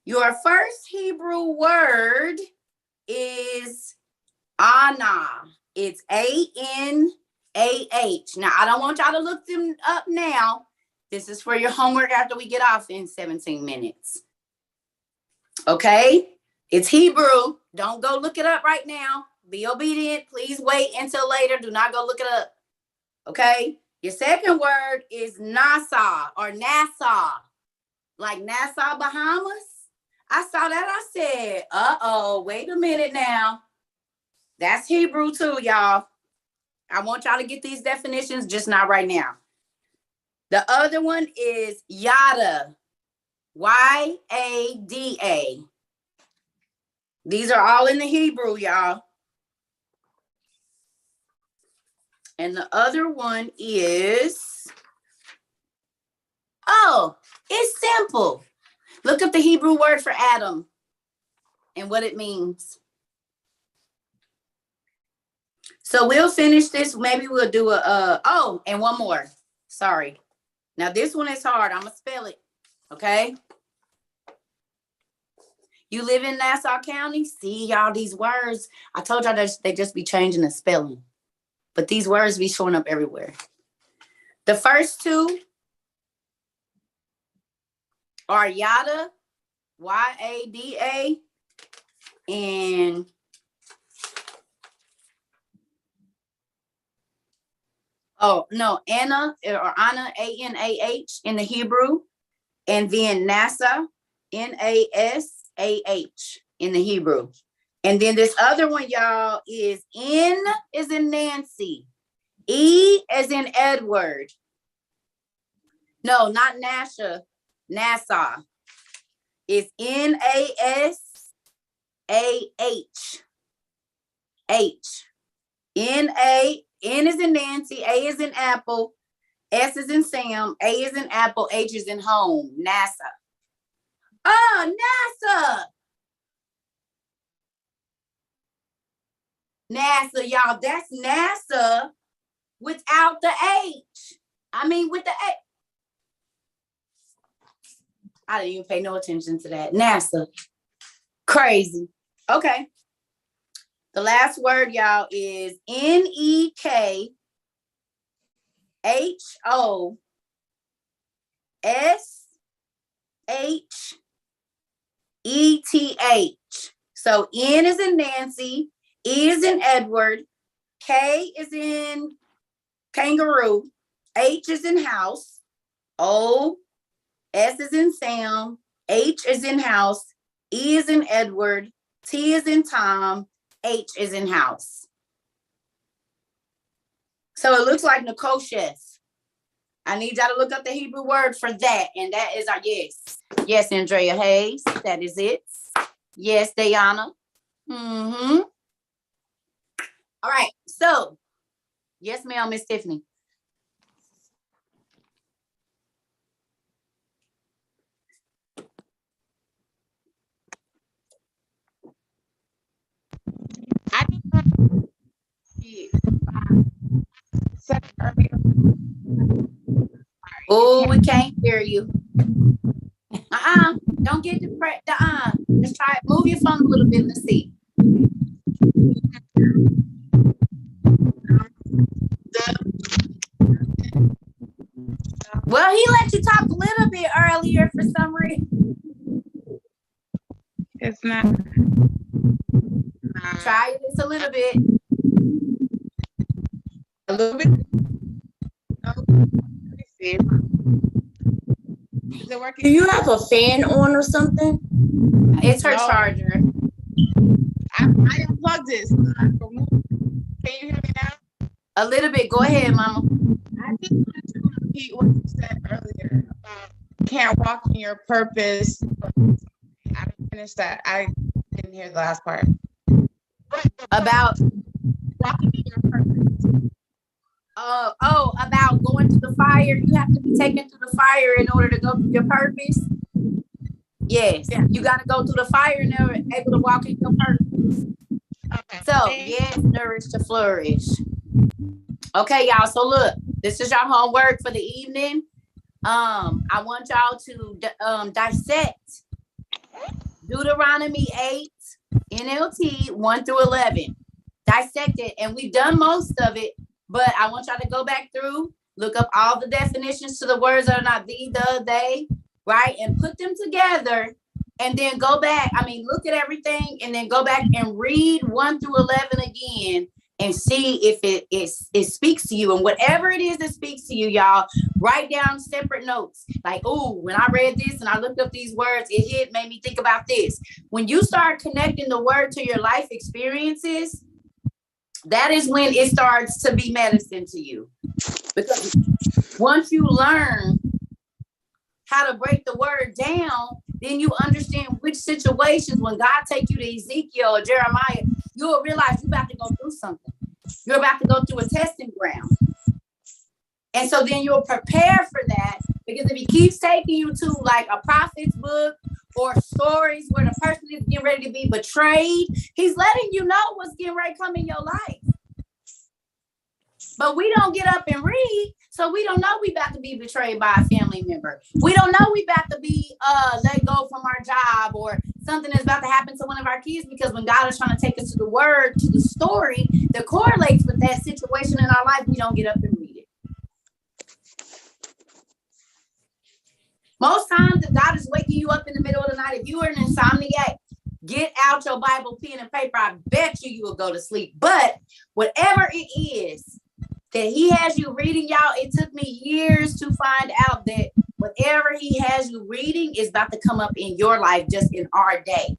Your first Hebrew word is Anah. It's Anah. Now, I don't want y'all to look them up now. This is for your homework after we get off in 17 minutes. Okay? It's Hebrew. Don't go look it up right now. Be obedient. Please wait until later. Do not go look it up. Okay? Your second word is Nassau or Nassau. Like Nassau, Bahamas. I saw that. I said, uh-oh, wait a minute now. That's Hebrew too, y'all. I want y'all to get these definitions, just not right now. The other one is Yada. Yada. These are all in the Hebrew, y'all. And the other one is, oh, it's simple. Look up the Hebrew word for Adam and what it means. So we'll finish this. Maybe we'll do and one more. Sorry. Now this one is hard. I'm going to spell it. Okay. You live in Nassau County? See, y'all, these words. I told y'all they just be changing the spelling. But these words be showing up everywhere. The first two are Yada, Yada, and Anna or Anna, Anah in the Hebrew, and then Nasa, Nasah in the Hebrew. And then this other one, y'all, is N as in Nancy, E as in Edward. No, not Nasha, Nassau. It's Nasah. N is in Nancy, A is in Apple, S is in Sam, A is in Apple, H is in home. NASA. Oh, NASA. NASA, y'all. That's NASA without the H. I mean, with the A. I didn't even pay no attention to that. NASA. Crazy. Okay. The last word, y'all, is NEKHOSETH. So N is in Nancy, E is in Edward, K is in kangaroo, H is in house, O, S is in Sam, H is in house, E is in Edward, T is in Tom, H is in house. So it looks like Nekoshes. I need y'all to look up the Hebrew word for that. And that is our yes. Yes, Andrea Hayes. That is it. Yes, Dayana. Mm-hmm. All right. So, yes, ma'am, Miss Tiffany. I didn't said earlier. Oh, we can't hear you. Don't get depressed. Let's try it. Move your phone a little bit. Let's see. Well, he let you talk a little bit earlier for some reason. It's not. Try it just a little bit. A little bit. Let me see. Is it working? Do you have a fan on or something? It's her charger. I unplugged it. Can you hear me now? A little bit. Go ahead, Mama. I just wanted to repeat what you said earlier about you can't walk in your purpose. I didn't finish that. I didn't hear the last part. About walking in your purpose. About going to the fire. You have to be taken through the fire in order to go through your purpose. Yes, you got to go through the fire and they're able to walk in your purpose. Okay. So, yes, nourish to flourish. Okay, y'all. So, look, this is your homework for the evening. I want y'all to dissect Deuteronomy 8, NLT 1 through 11. Dissect it, and we've done most of it, but I want y'all to go back through, look up all the definitions to the words that are not the, they, right? And put them together and then go back. Look at everything and then go back and read 1 through 11 again and see if it speaks to you. And whatever it is that speaks to you, y'all, write down separate notes. Like, oh, when I read this and I looked up these words, it made me think about this. When you start connecting the word to your life experiences, that is when it starts to be medicine to you. Because once you learn how to break the word down, then you understand which situations, when God take you to Ezekiel or Jeremiah, you'll realize you're about to go through something. You're about to go through a testing ground. And so then you'll prepare for that, because if he keeps taking you to like a prophet's book or stories where the person is getting ready to be betrayed, he's letting you know what's getting ready to come in your life. But we don't get up and read, so we don't know we about to be betrayed by a family member. We don't know we about to be let go from our job, or something is about to happen to one of our kids, because when God is trying to take us to the word, to the story that correlates with that situation in our life, we don't get up and read it. Most times, if God is waking you up in the middle of the night, if you are an insomniac, get out your Bible, pen, and paper. I bet you will go to sleep. But whatever it is that he has you reading, y'all, it took me years to find out that whatever he has you reading is about to come up in your life just in our day.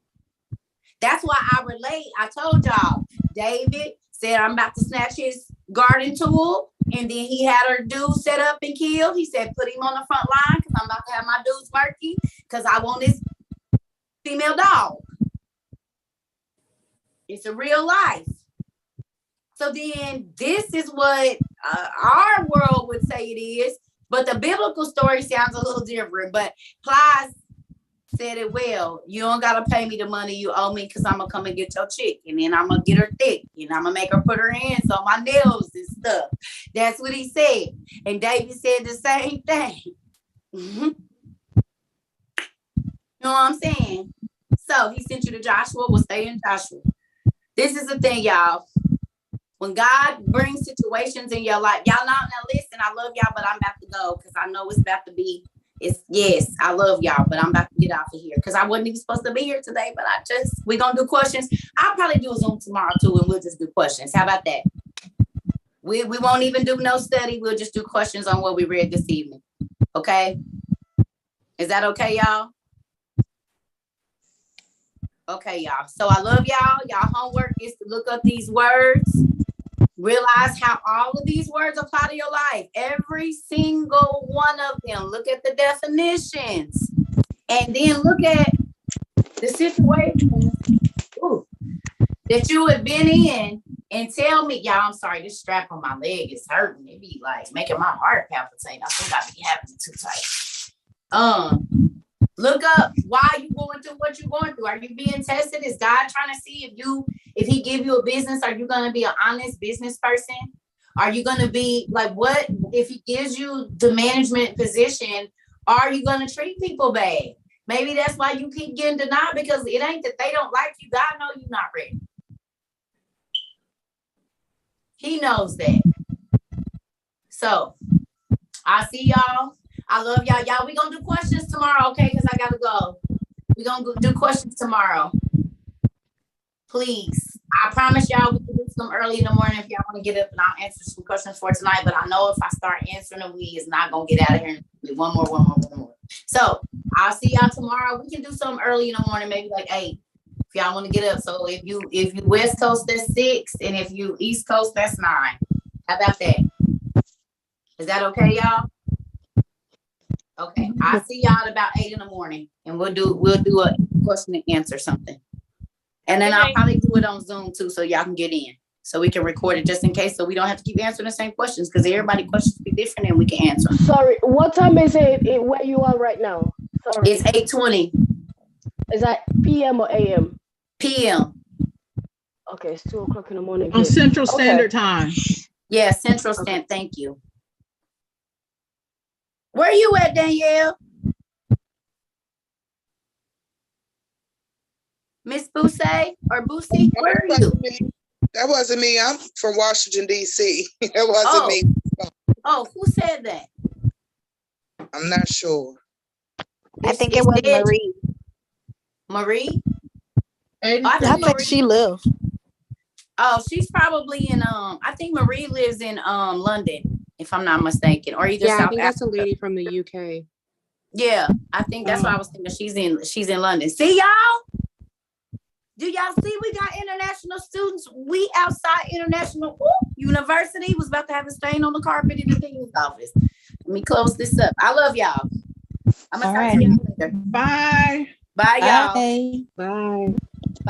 That's why I relate. I told y'all, David said, I'm about to snatch his garden tool. And then he had her dude set up and killed. He said, put him on the front line because I'm about to have my dudes working because I want this female dog. It's a real life. So then this is what our world would say it is. But the biblical story sounds a little different. But Plies said it well. You don't got to pay me the money you owe me because I'm going to come and get your chick. And then I'm going to get her thick. And I'm going to make her put her hands on my nails and stuff. That's what he said. And David said the same thing. Mm-hmm. You know what I'm saying? So he sent you to Joshua. We'll stay in Joshua. This is the thing, y'all. When God brings situations in your life, y'all now listen, I love y'all, but I'm about to go because I know it's about to be, yes, I love y'all, but I'm about to get off of here because I wasn't even supposed to be here today, but we're going to do questions. I'll probably do a Zoom tomorrow too, and we'll just do questions. How about that? We won't even do no study. We'll just do questions on what we read this evening. Okay? Is that okay, y'all? Okay, y'all. So I love y'all. Y'all homework is to look up these words. Realize how all of these words apply to your life. Every single one of them. Look at the definitions. And then look at the situation that you have been in and tell me, y'all, I'm sorry, this strap on my leg is hurting. It be like making my heart palpitate. I think I be having it too tight. Look up why you going through what you're going through. Are you being tested? Is God trying to see if he give you a business, are you going to be an honest business person? Are you going to be like, what if he gives you the management position? Are you going to treat people bad? Maybe that's why you keep getting denied, because it ain't that they don't like you. God knows you're not ready. He knows that. So I see y'all. I love y'all. Y'all, we gonna do questions tomorrow, okay? Because I gotta go. We gonna do questions tomorrow. Please. I promise y'all we can do some early in the morning if y'all want to get up, and I'll answer some questions for tonight. But I know if I start answering them, we is not gonna get out of here. One more. So I'll see y'all tomorrow. We can do something early in the morning, maybe like 8. If y'all want to get up. So if you West Coast, that's 6, and if you East Coast, that's 9. How about that? Is that okay, y'all? Okay, I'll see y'all at about 8 in the morning, and we'll do a question and answer something. And then I'll probably do it on Zoom too, so y'all can get in, so we can record it just in case, so we don't have to keep answering the same questions, because everybody's questions be different and we can answer them. Sorry, what time is it where you are right now? Sorry. It's 8:20. Is that PM or AM? PM. Okay, it's 2 o'clock in the morning. On Central Standard Time. Yeah, Central Standard. Thank you. Where you at, Danielle? Miss Bousse or Boosie? Where are you? That wasn't me. I'm from Washington, D.C. That wasn't me. Oh, who said that? I'm not sure. I think it was Marie. Marie? I think she lived. Oh, she's probably in I think Marie lives in London, if I'm not mistaken, or either South I think that's Africa. a lady from the UK. Yeah, I think that's what I was thinking. She's in London. See y'all? Do y'all see we got international students? We outside international university was about to have a stain on the carpet in the dean's office. Let me close this up. I love y'all. I'm gonna talk to y'all later. Bye. Bye, y'all. Bye. Bye.